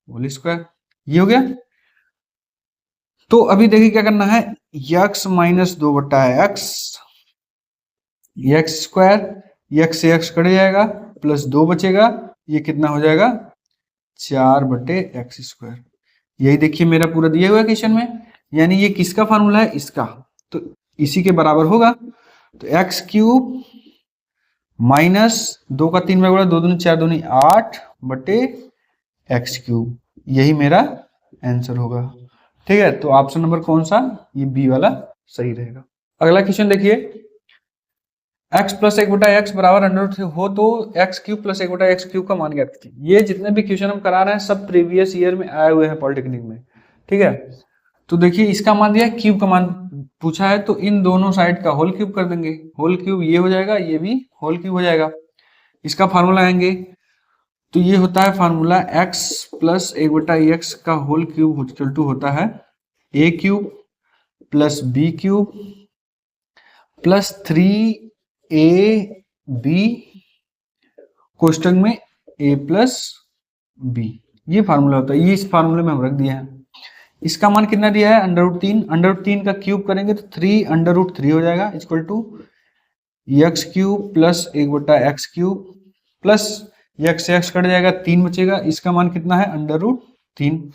होल स्क्वायर। ये हो गया। तो अभी देखिए क्या करना है, x minus 2/x, x square, x से x कट जाएगा प्लस 2 बचेगा, ये कितना हो जाएगा 4/x स्क्वायर। यही देखिए मेरा पूरा दिया हुआ है क्वेश्चन में, यानी ये किसका फार्मूला है, इसका, तो इसी के बराबर होगा। तो एक्स क्यूब माइनस 2 का 3 बार गुणा, 2 दूनी 4 दूनी 8/x क्यूब, यही मेरा आंसर होगा। ठीक है, तो ऑप्शन नंबर कौन सा, ये बी वाला सही रहेगा। अगला क्वेश्चन देखिए, x प्लस 1/x बराबर अंडर हो तो x cube plus 1/x cube का मान ज्ञात कीजिए। ये जितने भी क्वेश्चन हम करा रहे हैं सब प्रीवियस ईयर में आए हुए हैं पॉलिटेक्निक में, ठीक है। तो देखिए इसका मान दिया, क्यूब का मान पूछा है, तो इन दोनों साइड का होल क्यूब कर देंगे, होल क्यूब ये हो जाएगा, ये भी होल क्यूब हो जाएगा। इसका फार्मूला आएंगे तो ये होता है फार्मूला x प्लस 1/x का होल क्यूब इक्वल टू होता है a cube plus b cube plus 3ab कोष्टक में a प्लस b, ये फार्मूला होता है। ये इस फार्मूले में हम रख दिया है। इसका मान कितना दिया है, √3, √3 का क्यूब करेंगे तो 3√3 हो जाएगा, equal to x cube plus 1/x cube plus x से x कट जाएगा, 3 बचेगा, इसका मान कितना है √3।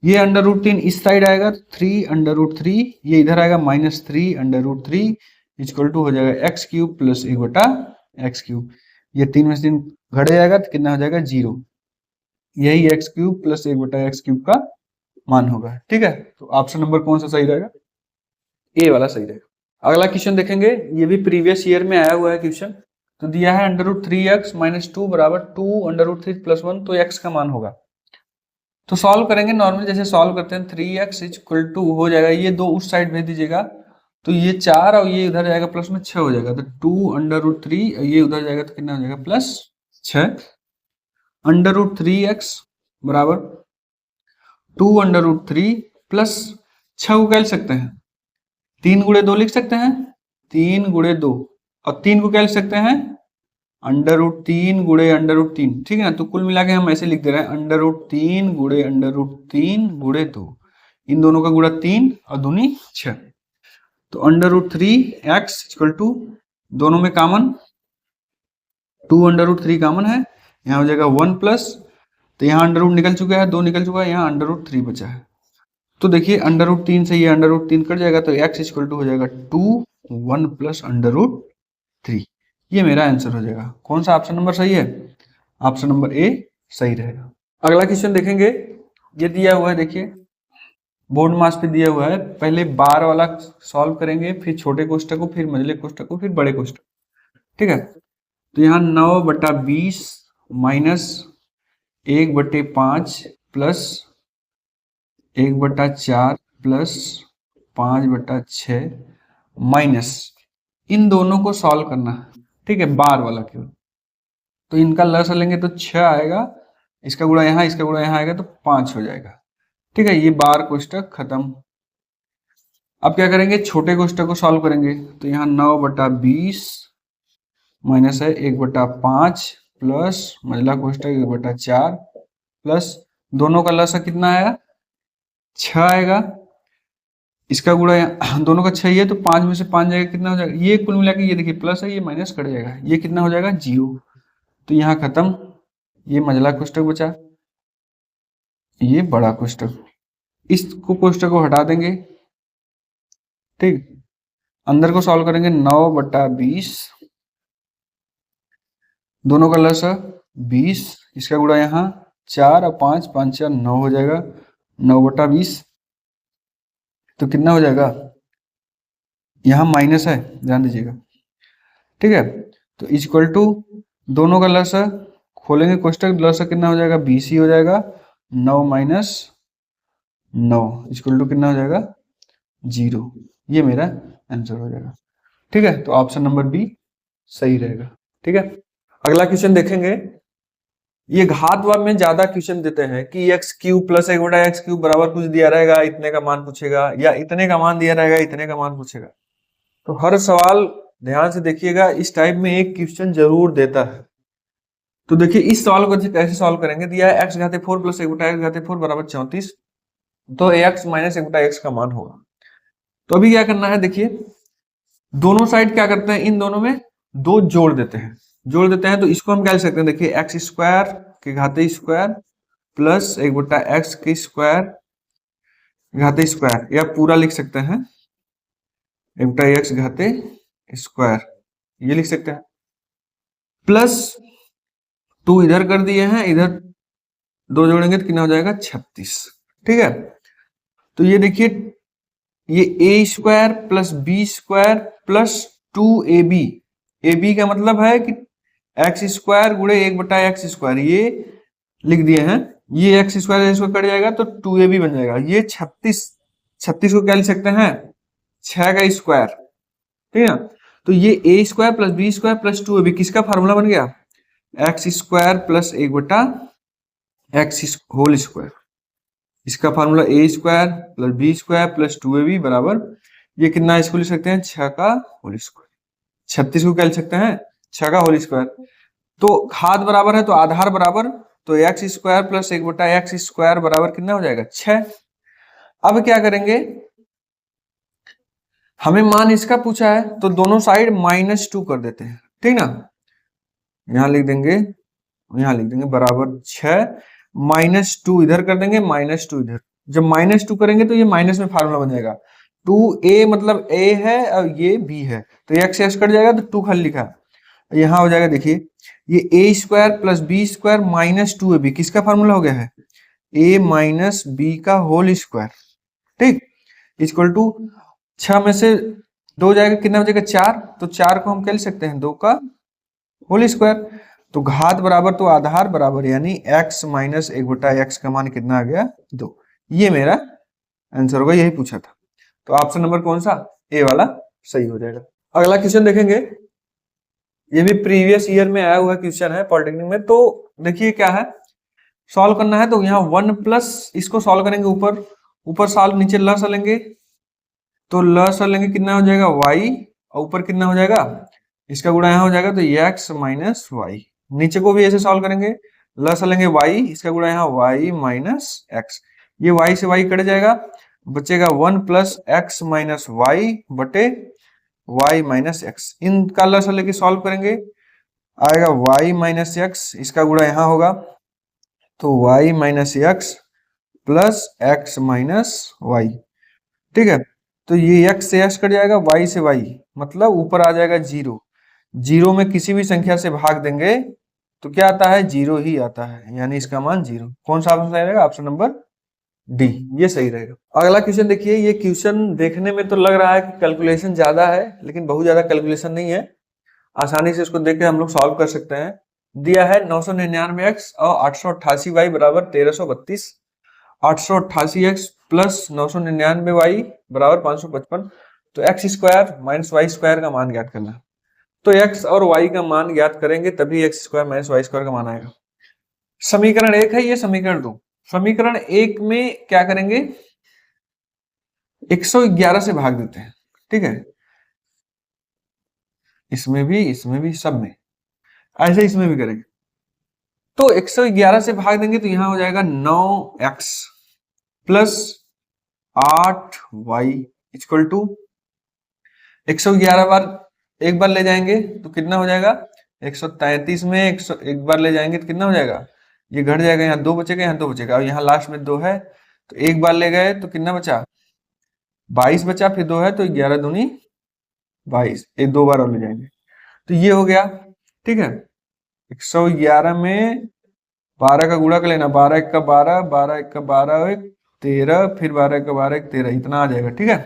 ये √3 इस साइड आएगा, 3√3, ये इधर आएगा -3√3 इक्वल टू हो जाएगा x cube plus 1/x cube. ये 3 में से 3 घट जाएगा तो कितना हो जाएगा 0, यही x cube plus 1/x cube का मान होगा। ठीक है, तो ऑप्शन नंबर कौन सा सही रहेगा, ए वाला सही रहेगा। अगला क्वेश्चन देखेंगे, ये भी प्रीवियस ईयर में आया हुआ है क्वेश्चन। तो दिया है √3x - 2 बराबर 2√3 + 1, तो x का मान होगा। तो सॉल्व करेंगे नॉर्मल जैसे सॉल्व करते हैं, 3x इक्वल टू हो जाएगा, ये 2 उस साइड भेज दीजिएगा, तो ये 4 और ये उधर जाएगा प्लस में 6 हो जाएगा, तो 2√3 ये उधर जाएगा तो कितना हो जाएगा +6। √3x बराबर 2√3 प्लस 6 को क्या लिख सकते हैं, 3 गुणे 2 लिख सकते हैं, 3 गुणे 2, और 3 को क्या लिख सकते हैं √3 गुणे √3, ठीक है ना। तो कुल मिला के हम ऐसे लिख दे रहे हैं √3 गुणे √3 गुणे 2, इन दोनों का गुणा 3 और दूनी 6। तो √3x इक्वल टू दोनों में कॉमन 2√3 कॉमन है, यहाँ हो जाएगा 1 प्लस, तो यहाँ अंडर रूट निकल चुका है, 2 निकल चुका है, यहाँ √3 बचा है। तो देखिए √3 से ये √3 कट जाएगा, तो x इक्वल टू हो जाएगा 2 1 प्लस √3, ये मेरा आंसर हो जाएगा। कौन सा ऑप्शन नंबर सही है, ऑप्शन नंबर ए सही रहेगा। अगला क्वेश्चन देखेंगे, ये दिया हुआ है, देखिए बोर्ड मास पे दिया हुआ है, पहले बार वाला सॉल्व करेंगे, फिर छोटे कोष्टक को, फिर मझले कोष्टक को, फिर बड़े कोष्टक, ठीक है। तो यहाँ 9/20 माइनस 1/5 प्लस 1/4 प्लस 5/6 माइनस, इन दोनों को सॉल्व करना है, ठीक है, बार वाला केवल। तो इनका लस लेंगे तो 6 आएगा, इसका गुणा यहाँ, इसका गुणा यहाँ आएगा तो 5 हो जाएगा, ठीक है। ये बार कोष्टक खत्म। अब क्या करेंगे, छोटे कोष्टक को सॉल्व करेंगे। तो यहाँ 9/20 माइनस है 1/5 प्लस मझला कोष्टक 1/4 प्लस दोनों का लसा कितना आएगा 6 आएगा, इसका गुणा दोनों का 6 है, तो 5 में से 5 जाएगा, कितना हो जाएगा, ये कुल मिला के ये देखिए प्लस है, ये माइनस कट जाएगा, ये कितना हो जाएगा 0। तो यहाँ खत्म, ये मझला कोष्टक बचा, ये बड़ा कोष्टक, इस कोष्टक को हटा देंगे, ठीक, अंदर को सॉल्व करेंगे 9/20, दोनों का लस 20, इसका गुणा यहाँ 4 और 5, 5 4 9 हो जाएगा, 9/20। तो कितना हो जाएगा, यहाँ माइनस है, ध्यान दीजिएगा, ठीक है। तो इक्वल टू दोनों का लस खोलेंगे कोष्टक, लस कितना हो जाएगा, 20 ही हो जाएगा। 9 माइनस 9 इक्वल टू कितना हो जाएगा, 0। ये मेरा आंसर हो जाएगा, ठीक है। तो ऑप्शन नंबर बी सही रहेगा, ठीक है। अगला क्वेश्चन देखेंगे। ये घात वर्ग में ज्यादा क्वेश्चन देते हैं कि x cube plus 1/x cube बराबर कुछ दिया रहेगा, इतने का मान पूछेगा, या इतने का मान दिया रहेगा, इतने का मान पूछेगा। तो हर सवाल ध्यान से देखिएगा, इस टाइप में एक क्वेश्चन जरूर देता है। तो देखिए इस सवाल को कैसे सॉल्व करेंगे। दिया है x घाते 4 प्लस 1/x घाते 4 बराबर 34, तो x माइनस 1/x का मान होगा। तो अभी क्या करना है, देखिए दोनों साइड क्या करते हैं, इन दोनों में 2 जोड़ देते हैं, तो इसको हम क्या लिख सकते हैं, देखिए एक्स स्क्वायर के घाते स्क्वायर प्लस 1/x के स्क्वायर घाते स्क्वायर, या पूरा लिख सकते हैं 1/x घाते स्क्वायर, ये लिख सकते हैं। प्लस 2 इधर कर दिए हैं, इधर 2 जोड़ेंगे तो कितना हो जाएगा, 36, ठीक है। तो ये देखिए, ये a square plus B square plus 2ab, ab का मतलब है कि एक्स स्क्वायर गुणे 1/x स्क्वायर, ये लिख दिए हैं। ये एक्स स्क्वायर इसको कट जाएगा तो 2ab बन जाएगा। ये 36 को क्या लिख सकते हैं, 6 का स्क्वायर, ठीक है ना। तो ये a square plus B square plus 2ab किसका फार्मूला बन गया, x square plus 1/x whole square. इसका formula a square plus B square plus 2ab बराबर, ये कितना इसको लिख सकते हैं, 6 का होल स्क्वायर। 36 को क्या लिख सकते हैं, 6 का होल स्क्वायर। तो घात बराबर है तो आधार बराबर, तो X square plus 1/x square बराबर कितना हो जाएगा, 6। अब क्या करेंगे, हमें मान इसका पूछा है तो दोनों साइड -2 कर देते हैं, ठीक ना। यहां लिख देंगे, यहां लिख देंगे बराबर 6, -2 इधर कर देंगे, -2 इधर। जब -2 करेंगे तो ये माइनस में फार्मूला बन जाएगा, 2a मतलब a है और ये b है, तो x से x कट जाएगा तो 2 खाली लिखा। यहाँ हो जाएगा, देखिए ये a square plus B square minus 2ab किसका फार्मूला हो गया है, a माइनस बी का होल स्क्वायर, ठीक, इक्वल टू 6 में से 2 जाएगा कितना बचेगा, 4। तो 4 को हम क्या लिख सकते हैं, 2 का होल स्क्वायर। तो घात बराबर तो आधार बराबर, यानी x माइनस 1/x का मान कितना आ गया, 2। ये मेरा आंसर होगा, यही पूछा था। तो ऑप्शन नंबर कौन सा, ए वाला सही हो जाएगा। अगला क्वेश्चन देखेंगे, ये भी प्रीवियस ईयर में आया हुआ क्वेश्चन है पॉलिटेक्निक में। तो देखिए क्या है, सॉल्व करना है तो यहाँ 1 प्लस इसको सॉल्व करेंगे, ऊपर सॉल्व, नीचे लस लेंगे, तो लस लेंगे कितना हो जाएगा, y, और ऊपर कितना हो जाएगा, इसका गुणा यहाँ हो जाएगा, तो x माइनस वाई। नीचे को भी ऐसे सॉल्व करेंगे, लस लेंगे y, इसका गुणा यहाँ y माइनस x, ये y से y कट जाएगा, बचेगा 1 प्लस x माइनस वाई बटे y माइनस एक्स। इनका लस लेके सॉल्व करेंगे, आएगा y माइनस एक्स, इसका गुणा यहाँ होगा, तो y minus X plus x minus Y, ठीक है। तो ये x से x कट जाएगा, y से y, मतलब ऊपर आ जाएगा 0। 0 में किसी भी संख्या से भाग देंगे तो क्या आता है, 0 ही आता है, यानी इसका मान 0। कौन सा ऑप्शन सही रहेगा, ऑप्शन नंबर डी, ये सही रहेगा। अगला क्वेश्चन देखिए, ये क्वेश्चन देखने में तो लग रहा है कि कैलकुलेशन ज्यादा है, लेकिन बहुत ज्यादा कैलकुलेशन नहीं है, आसानी से इसको देख के हम लोग सॉल्व कर सकते हैं। दिया है 999x और 888y बराबर 1332, 888x प्लस 999y बराबर 555। तो X square minus Y square का मान ज्ञात करना है। तो x और y का मान ज्ञात करेंगे तभी X square minus Y square का मान आएगा। समीकरण 1 है, ये समीकरण 2। समीकरण 1 में क्या करेंगे, 111 से भाग देते हैं, ठीक है, इसमें भी, सब में, ऐसे इसमें भी करेंगे। तो 111 से भाग देंगे तो यहां हो जाएगा 9x plus 8y equal to 111 बार एक बार ले जाएंगे तो कितना हो जाएगा, 133 में एक बार ले जाएंगे तो कितना हो जाएगा, ये घट जाएगा, यहाँ 2 बचेगा, यहाँ 2 बचेगा, और यहाँ लास्ट में 2 है, तो एक बार ले गए तो कितना बचा, 22 बचा, फिर 2 है तो 11 दूनी 22, ये 2 बार और ले जाएंगे तो ये हो गया। ठीक है, 111 में 12 का गुणा कर लेना, 12 एक का 12, 12 एक का 12 एक 13, फिर 12 एक का 12 एक 13, इतना आ जाएगा। ठीक है,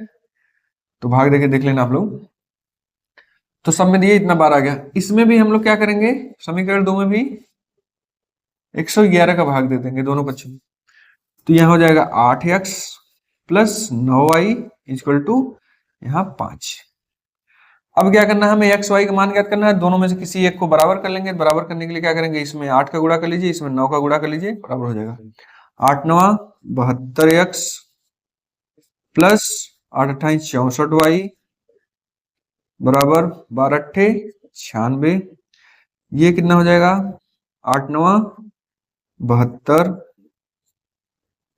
तो भाग देके देख लेना आप लोग। तो सब में दिए इतना बार आ गया। इसमें भी हम लोग क्या करेंगे, समीकरण 2 में भी 111 का भाग दे देंगे दोनों पक्षों में। तो यहां हो जाएगा 8x plus 9y equal to यहाँ 5। अब क्या करना है, हमें एक्स वाई का मान ज्ञात करना है, दोनों में से किसी एक को बराबर कर लेंगे। बराबर करने के लिए क्या करेंगे, इसमें 8 का गुणा कर लीजिए, इसमें 9 का गुणा कर लीजिए, बराबर हो जाएगा 8 9 72x प्लस 8 8 64y बराबर 12 अट्ठे 96। ये कितना हो जाएगा, 8 9 72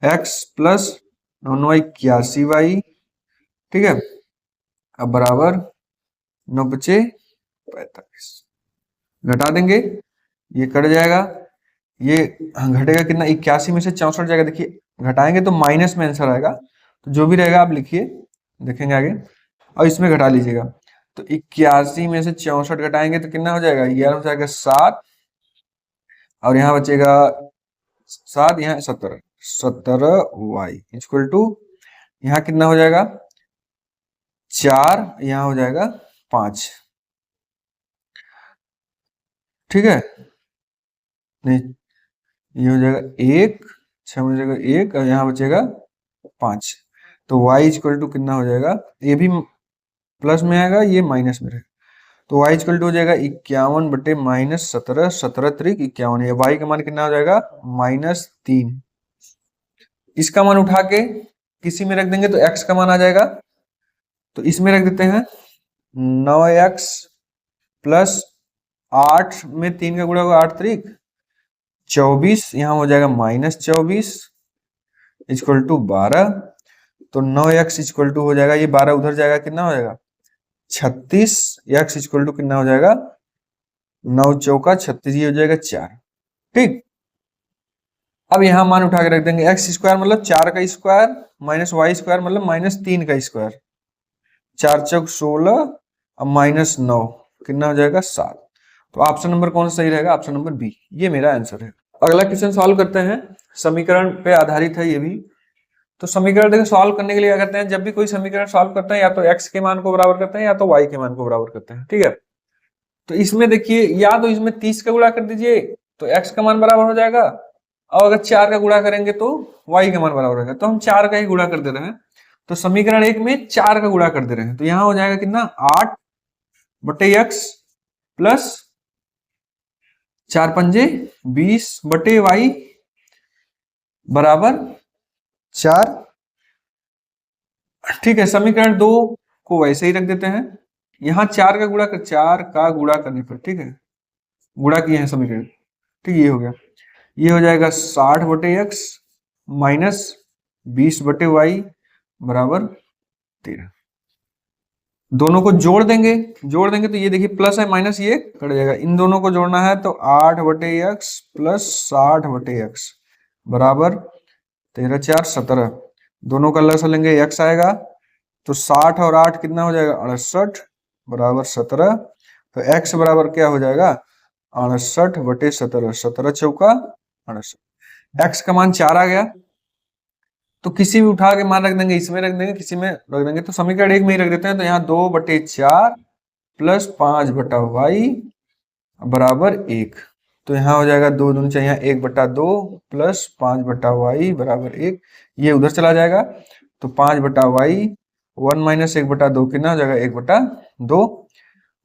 x प्लस 9 9 81y। ठीक है, अब बराबर 9 बचे 45, घटा देंगे, ये कट जाएगा, ये घटेगा कितना, 81 में से 64 जाएगा। देखिए घटाएंगे तो माइनस में आंसर आएगा, तो जो भी रहेगा आप लिखिए, देखेंगे आगे। और इसमें घटा लीजिएगा, तो 81 में से 64 घटाएंगे तो कितना हो जाएगा, 11 हो जाएगा 7, और यहाँ बचेगा 7, यहाँ 17, 17y इक्वल टू यहाँ कितना हो जाएगा 4, यहाँ हो जाएगा 5। ठीक है, नहीं ये हो जाएगा 1, 6 में जाएगा 1, और यहाँ बचेगा 5। तो y इक्वल टू कितना हो जाएगा, ये भी प्लस में आएगा, ये माइनस में रहेगा, तो y इक्वल टू हो जाएगा 51 बटे माइनस 17, 17 त्रिक 51। ये y का मान कितना हो जाएगा -3। इसका मान उठा के किसी में रख देंगे तो x का मान आ जाएगा, तो इसमें रख देते हैं 9x प्लस 8 में 3 का गुणा होगा 8 त्रिक 24, यहाँ हो जाएगा -24 इक्वल टू 12। तो 9x इक्वल टू हो जाएगा, ये 12 उधर जाएगा, कितना हो जाएगा 36, x इक्वल टू कितना हो जाएगा 9 चौका 36, ये हो जाएगा 4। ठीक, अब यहां मान उठा के रख देंगे, एक्स स्क्वायर मतलब 4 का स्क्वायर माइनस वाई स्क्वायर मतलब -3 का स्क्वायर, 4 चौक 16 अब -9 कितना हो जाएगा 7। तो ऑप्शन नंबर कौन सा सही रहेगा, ऑप्शन नंबर बी, ये मेरा आंसर है। अगला क्वेश्चन सॉल्व करते हैं, समीकरण पे आधारित है ये भी। तो समीकरण देखो सॉल्व करने के लिए क्या करते हैं, जब भी कोई समीकरण सॉल्व करते हैं या तो x के मान को बराबर करते हैं या तो y के मान को बराबर करते हैं। ठीक है, तो इसमें देखिए, या तो इसमें 30 का गुणा कर दीजिए तो x का मान बराबर हो जाएगा, और अगर 4 का गुणा करेंगे तो y का मान बराबर होगा। तो हम 4 का ही गुणा कर दे रहे हैं, तो समीकरण 1 में 4 का गुणा कर दे रहे हैं, तो यहां हो जाएगा कितना 8 बटे x प्लस 4 पंजे 20 बटे y बराबर 4। ठीक है, समीकरण 2 को वैसे ही रख देते हैं, यहां 4 का गुणा करने पर, ठीक है गुणा किए हैं समीकरण, ठीक ये हो गया, ये हो जाएगा 60 बटे x माइनस 20 बटे y बराबर 13। दोनों को जोड़ देंगे तो ये देखिए प्लस है माइनस ये कट जाएगा, इन दोनों को जोड़ना है तो 8 बटे x प्लस 60 बटे x बराबर 13 4 17, दोनों का लसा लेंगे x आएगा, तो 60 और 8 कितना हो जाएगा 68 बराबर 17। तो x बराबर क्या हो जाएगा 68 बटे 17, 17 चौका 68, x का मान 4 आ गया, तो किसी भी उठा के मान रख देंगे, इसमें रख देंगे किसी में रख देंगे, तो समीकरण 1 में ही रख देते हैं, तो यहाँ 2 बटे 4 प्लस 5 बटा वाई बराबर 1, तो यहाँ हो जाएगा 2 दूनी चाहिए 1 बटा 2 प्लस 5 बटा वाई बराबर 1, ये उधर चला जाएगा, तो 5 बटा वाई 1 माइनस 1 बटा 2 कितना हो जाएगा 1 बटा 2,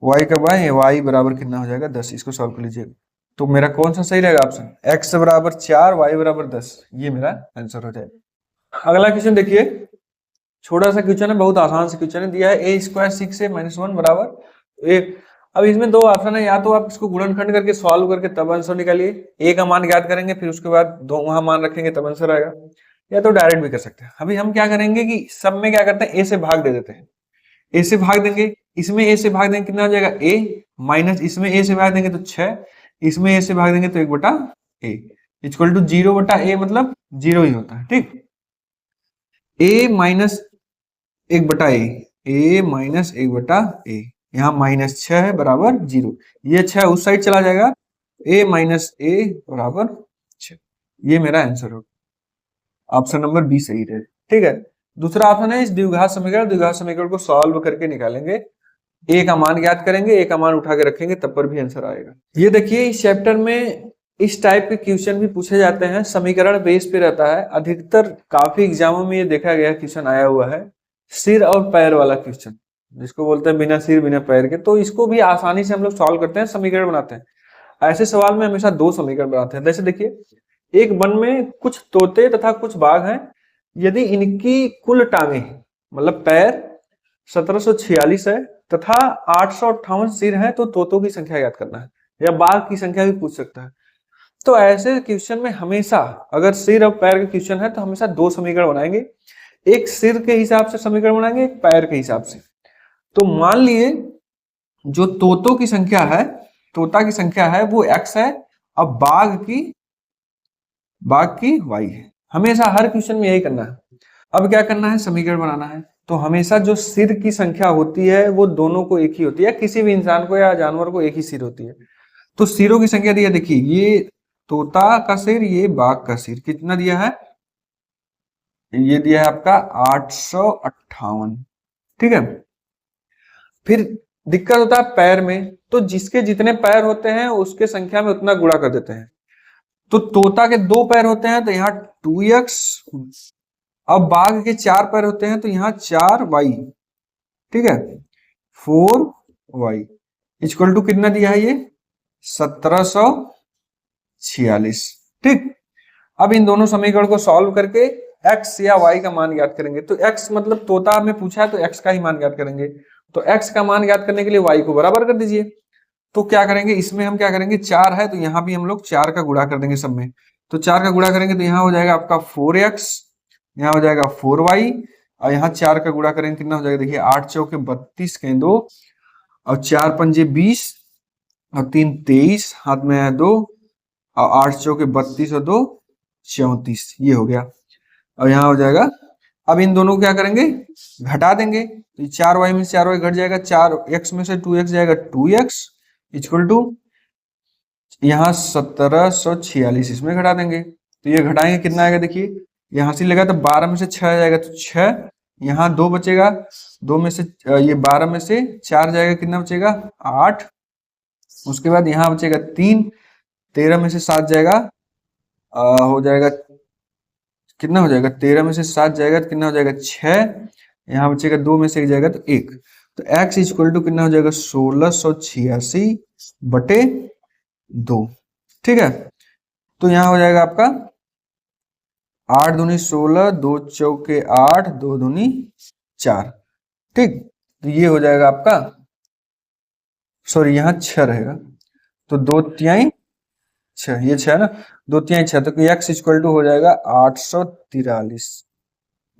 वाई का वाई बराबर कितना हो जाएगा 10। इसको सॉल्व कर लीजिए, तो मेरा कौन सा सही रहेगा ऑप्शन, x बराबर 4 वाई बराबर 10, ये मेरा आंसर हो जाएगा। अगला क्वेश्चन देखिए, छोटा सा क्वेश्चन है, बहुत आसान सा क्वेश्चन है, दिया है a स्क्वायर 6a माइनस 1 बराबर 1। अब इसमें दो ऑप्शन है, या तो आप इसको गुणनखंड करके सॉल्व करके तब आंसर निकालिए, a का मान ज्ञात करेंगे फिर उसके बाद दो वहां मान रखेंगे तब आंसर आएगा, या तो डायरेक्ट भी कर सकते हैं। अभी हम क्या करेंगे कि सब में क्या करते हैं a से भाग दे देते हैं, a से भाग देंगे, इसमें a से भाग देंगे कितना हो जाएगा a माइनस इसमें a से भाग देंगे तो 6, इसमें a से भाग देंगे तो 1 बटा a इक्वल टू 0 बटा a मतलब 0 ही होता है। ठीक, a minus 1/a minus 1/a, यहाँ -6 है बराबर 0, ये 6 उस साइड चला जाएगा, a माइनस a बराबर 6, ये मेरा आंसर होगा। ऑप्शन नंबर बी सही है। ठीक है, दूसरा ऑप्शन है इस द्विघात समीकरण को सॉल्व करके निकालेंगे, ए का मान ज्ञात करेंगे, ए का मान उठा के रखेंगे, तब पर भी आंसर आएगा। ये देखिए इस चैप्टर में इस टाइप के क्वेश्चन भी पूछे जाते हैं, समीकरण बेस पे रहता है, अधिकतर काफी एग्जामों में ये देखा गया क्वेश्चन आया हुआ है, सिर और पैर वाला क्वेश्चन, जिसको बोलते हैं बिना सिर बिना पैर के, तो इसको भी आसानी से हम लोग सॉल्व करते हैं, समीकरण बनाते हैं। ऐसे सवाल में हमेशा 2 समीकरण बनाते हैं। जैसे देखिए, एक वन में कुछ तोते तथा कुछ बाघ हैं, यदि इनकी कुल टांगे मतलब पैर 1746 है तथा 858 सिर है, तो तोतों की संख्या याद करना है, या बाघ की संख्या भी पूछ सकता है। तो ऐसे क्वेश्चन में हमेशा अगर सिर और पैर का क्वेश्चन है तो हमेशा 2 समीकरण बनाएंगे, एक सिर के हिसाब से समीकरण बनाएंगे, एक पैर के हिसाब से। तो मान लिए जो तोतों की संख्या है, तोता की संख्या है वो x है, अब बाघ की y है। हमेशा हर क्वेश्चन में यही करना है। अब क्या करना है, समीकरण बनाना है। तो हमेशा जो सिर की संख्या होती है वो दोनों को एक ही होती है, किसी भी इंसान को या जानवर को एक ही सिर होती है। तो सिरों की संख्या दिया, देखिए ये तोता का सिर, ये बाघ का सिर, कितना दिया है, ये दिया है आपका 858। ठीक है, फिर दिक्कत होता है पैर में, तो जिसके जितने पैर होते हैं उसके संख्या में उतना गुणा कर देते हैं। तो तोता के 2 पैर होते हैं तो यहाँ 2x, अब बाघ के 4 पैर होते हैं तो यहाँ 4y, ठीक है, 4y इक्वल टू कितना दिया है, ये 1746। ठीक, अब इन दोनों समीकरण को सॉल्व करके x या y का मान ज्ञात करेंगे। तो x मतलब तोता में पूछा है तो x का ही मान ज्ञात करेंगे, तो x का मान ज्ञात करने के लिए y को बराबर कर दीजिए। तो क्या करेंगे, इसमें हम क्या करेंगे, 4 है तो यहाँ भी हम लोग 4 का गुणा कर देंगे सब में। तो 4 का गुणा करेंगे तो यहाँ हो जाएगा आपका 4x, यहाँ हो जाएगा 4y, और यहाँ 4 का गुणा करेंगे कितना हो जाएगा, देखिए 8 चौके 32 के 2, और 4 पंजे 20, और 3 23, हाथ में है 2, और 8 चौके 32 और 2 34, ये हो गया। और यहाँ हो जाएगा, अब इन दोनों को क्या करेंगे, घटा देंगे, तो 4y में से 4y घट जाएगा, 4x में से 2x जाएगा 2x इक्वल टू यहाँ 1746, इसमें घटा देंगे। तो ये घटाएंगे कितना आएगा, देखिए यहाँ से लगा तो 12 में से 6 जाएगा तो 6, यहाँ 2 बचेगा, 2 में से ये 12 में से 4 जाएगा, कितना बचेगा 8, उसके बाद यहाँ बचेगा 3, 13 में से 7 जाएगा, हो जाएगा कितना हो जाएगा, 13 में से 7 जाएगा तो कितना हो जाएगा 6, यहाँ बचेगा 2 में से 1 जाएगा तो 1, तो x इक्वल टू कितना हो जाएगा 1686/2। ठीक है, तो यहाँ हो जाएगा आपका 8 दूनी 16, 2 चौके 8, 2 दूनी 4। ठीक, तो ये हो जाएगा आपका, सॉरी यहाँ 6 रहेगा, तो 2 तिहाई 6, ये 6 ना, 2 तिहाई 6, तो x इक्वल टू हो जाएगा 843,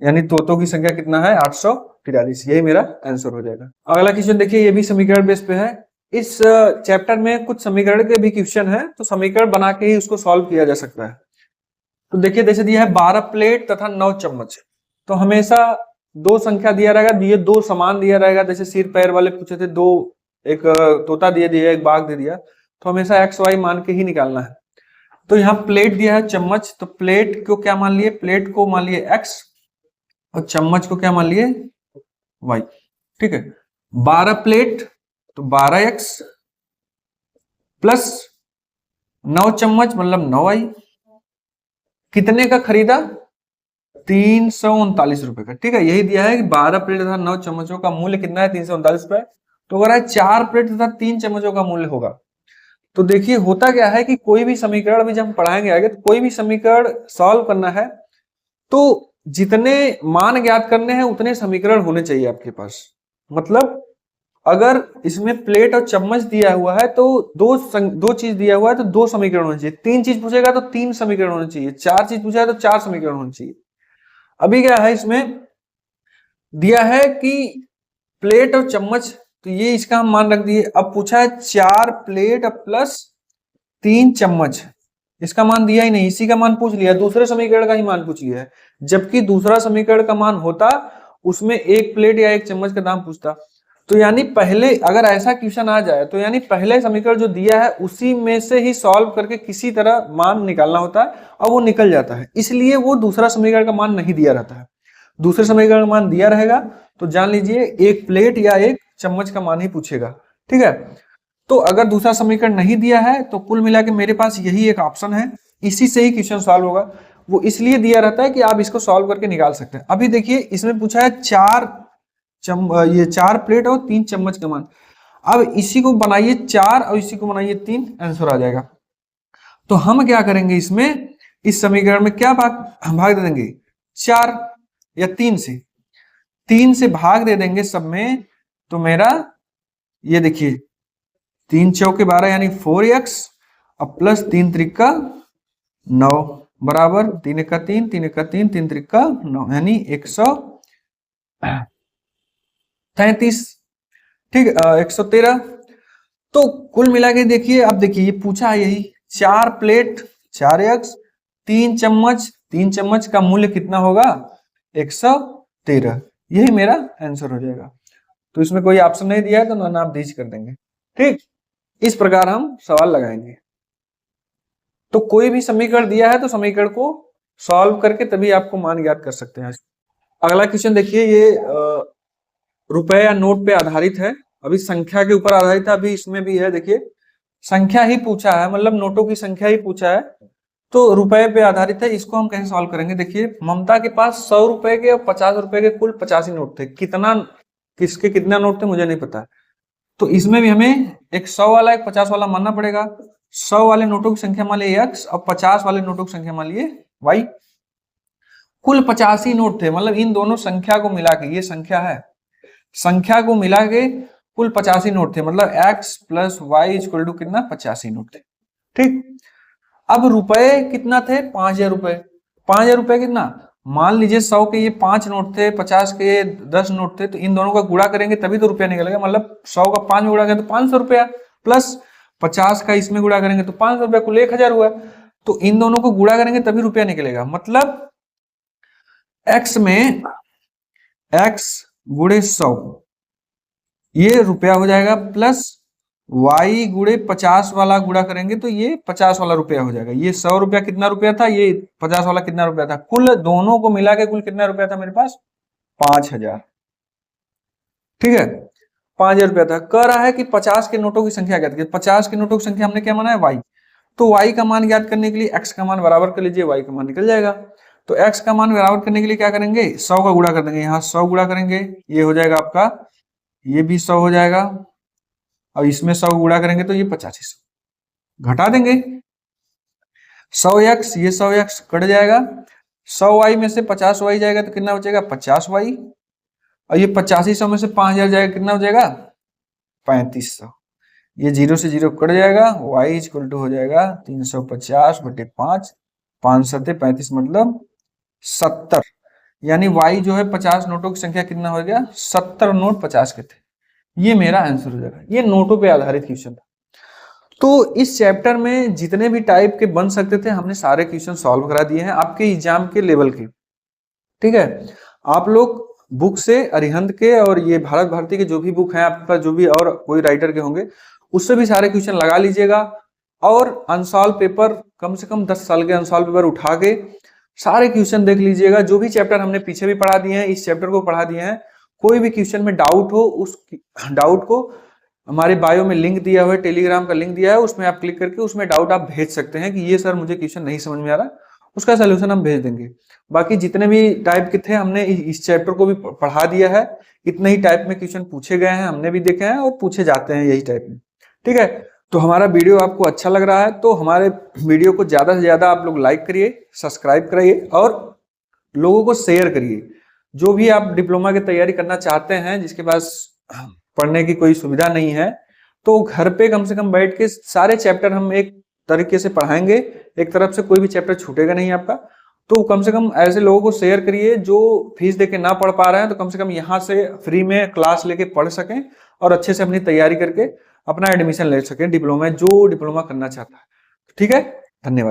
यानी तोतों की संख्या कितना है 843, यही मेरा आंसर हो जाएगा। अगला क्वेश्चन देखिए, ये भी समीकरण बेस पे है। इस चैप्टर में कुछ समीकरण के भी क्वेश्चन है, तो समीकरण बना के ही उसको सॉल्व किया जा सकता है। तो देखिए जैसे दिया है 12 प्लेट तथा 9 चम्मच, तो हमेशा 2 संख्या दिया रहेगा, ये 2 समान दिया रहेगा, जैसे सिर पैर वाले पूछे थे 2, एक तोता दे दिया, एक बाघ दे दिया, तो हमेशा x y मान के ही निकालना है। तो यहाँ प्लेट दिया है चम्मच, तो प्लेट को क्या मान लिए, प्लेट को मान लिए x, और चम्मच को क्या मान लिए y। ठीक है, 12 प्लेट तो 12x प्लस 9 चम्मच मतलब 9y, कितने का खरीदा 339 रुपए का। ठीक है, यही दिया है कि 12 प्लेट तथा 9 चम्मचों का मूल्य कितना है 339 रुपए। तो अगर है 4 प्लेट तथा 3 चम्मचों का मूल्य होगा, तो देखिए होता क्या है कि कोई भी समीकरण भी जब हम पढ़ाएंगे आगे, तो कोई भी समीकरण सॉल्व करना है तो जितने मान ज्ञात करने हैं उतने समीकरण होने चाहिए आपके पास। मतलब अगर इसमें प्लेट और चम्मच दिया हुआ है तो दो चीज दिया हुआ है तो 2 समीकरण होने चाहिए, 3 चीज पूछेगा तो 3 समीकरण होने चाहिए, 4 चीज पूछा है तो 4 समीकरण होने चाहिए। अभी क्या है, इसमें दिया है कि प्लेट और चम्मच, तो ये इसका हम मान रख दिए। अब पूछा है 4 प्लेट प्लस 3 चम्मच, इसका मान दिया ही नहीं, इसी का मान पूछ लिया, दूसरे समीकरण का ही मान पूछ लिया है, जबकि दूसरा समीकरण का मान होता उसमें एक प्लेट या एक चम्मच का दाम पूछता। तो यानी पहले अगर ऐसा क्वेश्चन आ जाए तो यानी पहले समीकरण जो दिया है उसी में से ही सॉल्व करके किसी तरह मान निकालना होता है और वो निकल जाता है, इसलिए वो दूसरा समीकरण का मान नहीं दिया रहता है। दूसरे समीकरण का मान दिया रहेगा तो जान लीजिए एक प्लेट या एक चम्मच का मान ही पूछेगा, ठीक है। तो अगर दूसरा समीकरण नहीं दिया है तो कुल मिला के मेरे पास यही एक ऑप्शन है, इसी से ही क्वेश्चन सॉल्व होगा। वो इसलिए दिया रहता है कि आप इसको सॉल्व करके निकाल सकते हैं। अभी देखिए इसमें पूछा है ये 4 प्लेट और 3 चम्मच का मान। अब इसी को बनाइए 4 और इसी को बनाइए 3, आंसर आ जाएगा। तो हम क्या करेंगे इसमें, इस समीकरण में क्या भाग दे देंगे 4 या 3 से, 3 से भाग दे देंगे सब में। तो मेरा ये देखिए 3 चौके 12 यानी 4x अब प्लस 3 त्रिका 9 बराबर 3 का 3 3 का 3 3 त्रिका 9 यानी 133, ठीक 113। तो कुल मिला के देखिए, अब देखिए ये पूछा है यही 4 प्लेट 4x 3 चम्मच का मूल्य कितना होगा 113, यही मेरा आंसर हो जाएगा। तो इसमें कोई ऑप्शन नहीं दिया है तो ना आप दीज कर देंगे, ठीक। इस प्रकार हम सवाल लगाएंगे। तो कोई भी समीकरण दिया है तो समीकरण को सॉल्व करके तभी आपको मान ज्ञात कर सकते हैं। अगला क्वेश्चन देखिए, ये रुपए या नोट पे आधारित है, अभी संख्या के ऊपर आधारित है, अभी इसमें भी है। देखिए संख्या ही पूछा है, मतलब नोटों की संख्या ही पूछा है, तो रुपए पे आधारित है। इसको हम कैसे सॉल्व करेंगे, देखिए ममता के पास 100 रुपए के और 50 रुपए के कुल 85 नोट थे। किसके कितना नोट थे मुझे नहीं पता, तो इसमें भी हमें एक 100 वाला एक 50 वाला मानना पड़ेगा। 100 वाले नोटों की संख्या मान लिए x और 50 वाले नोटों की संख्या मान लिए y। कुल 85 नोट थे, मतलब इन दोनों संख्या को मिला के, ये संख्या है, संख्या को मिला के कुल 85 नोट थे, मतलब x plus Y equal to कितना 85 नोट थे, ठीक। अब रुपए कितना थे 5000 रुपए। 5000 रुपए कितना, मान लीजिए 100 के ये 5 नोट थे, 50 के ये 10 नोट थे, तो इन दोनों का गुणा करेंगे तभी तो रुपया निकलेगा। मतलब 100 का 5 में गुणा करें तो 500 रुपया, प्लस 50 का इसमें गुणा करेंगे तो 500 रुपया, कुल 1000 हुआ। तो इन दोनों को गुणा करेंगे तभी रुपया निकलेगा। मतलब x में x गुणे 100 ये रुपया हो जाएगा, प्लस y गुणे 50 वाला गुणा करेंगे तो ये 50 वाला रुपया हो जाएगा। ये 100 रुपया कितना रुपया था, ये 50 वाला कितना रुपया था, कुल दोनों को मिला के कुल कितना रुपया था मेरे पास 5000, ठीक है 5000 रुपया था। कह रहा है कि 50 के नोटों की संख्या ज्ञात कीजिए। 50 के नोटों की संख्या हमने क्या माना है y, तो y का मान ज्ञात करने के लिए x का मान बराबर कर लीजिए, y का मान निकल जाएगा। तो x का मान बराबर करने के लिए क्या करेंगे 100 का गुणा कर देंगे, यहाँ 100 गुणा करेंगे, ये हो जाएगा आपका, ये भी 100 हो जाएगा, और इसमें 100 गुणा करेंगे तो ये 85, घटा देंगे 100x, ये 100x कट जाएगा, 100y में से 50y जाएगा तो कितना बचेगा 50y, और ये 8500 में से 5000 जाएगा कितना हो जाएगा 3500, ये 0 से 0 कट जाएगा, y इक्वल टू हो जाएगा 350 बटे 5, 5 सत्ते 35 मतलब 70, यानी y जो है 50 नोटों की संख्या कितना हो गया 70 नोट 50 के थे, ये मेरा आंसर हो जाएगा। ये नोटों पे आधारित क्वेश्चन था। तो इस चैप्टर में जितने भी टाइप के बन सकते थे हमने सारे क्वेश्चन सॉल्व करा दिए हैं आपके एग्जाम के लेवल के, ठीक है। आप लोग बुक से अरिहंत के और ये भारत भारती के जो भी बुक हैं आपके पास, जो भी और कोई राइटर के होंगे, उससे भी सारे क्वेश्चन लगा लीजिएगा, और अनसॉल्व पेपर कम से कम 10 साल के अनसॉल्व पेपर उठा के सारे क्वेश्चन देख लीजिएगा। जो भी चैप्टर हमने पीछे भी पढ़ा दिए हैं, इस चैप्टर को पढ़ा दिए हैं। कोई भी क्वेश्चन में डाउट हो, उस डाउट को हमारे बायो में लिंक दिया हुआ है, टेलीग्राम का लिंक दिया है, उसमें आप क्लिक करके उसमें डाउट आप भेज सकते हैं कि ये सर मुझे क्वेश्चन नहीं समझ में आ रहा, उसका सोल्यूशन हम भेज देंगे। बाकी जितने भी टाइप के थे हमने इस चैप्टर को भी पढ़ा दिया है, इतने ही टाइप में क्वेश्चन पूछे गए हैं, हमने भी देखे हैं और पूछे जाते हैं यही टाइप में, ठीक है। तो हमारा वीडियो आपको अच्छा लग रहा है तो हमारे वीडियो को ज्यादा से ज्यादा आप लोग लाइक करिए, सब्सक्राइब कराइए और लोगों को शेयर करिए। जो भी आप डिप्लोमा की तैयारी करना चाहते हैं, जिसके पास पढ़ने की कोई सुविधा नहीं है, तो घर पे कम से कम बैठ के सारे चैप्टर हम एक तरीके से पढ़ाएंगे, एक तरफ से कोई भी चैप्टर छूटेगा नहीं आपका। तो कम से कम ऐसे लोगों को शेयर करिए जो फीस देके ना पढ़ पा रहे हैं, तो कम से कम यहाँ से फ्री में क्लास लेके पढ़ सकें और अच्छे से अपनी तैयारी करके अपना एडमिशन ले सकें डिप्लोमा, जो डिप्लोमा करना चाहता है, ठीक है। धन्यवाद।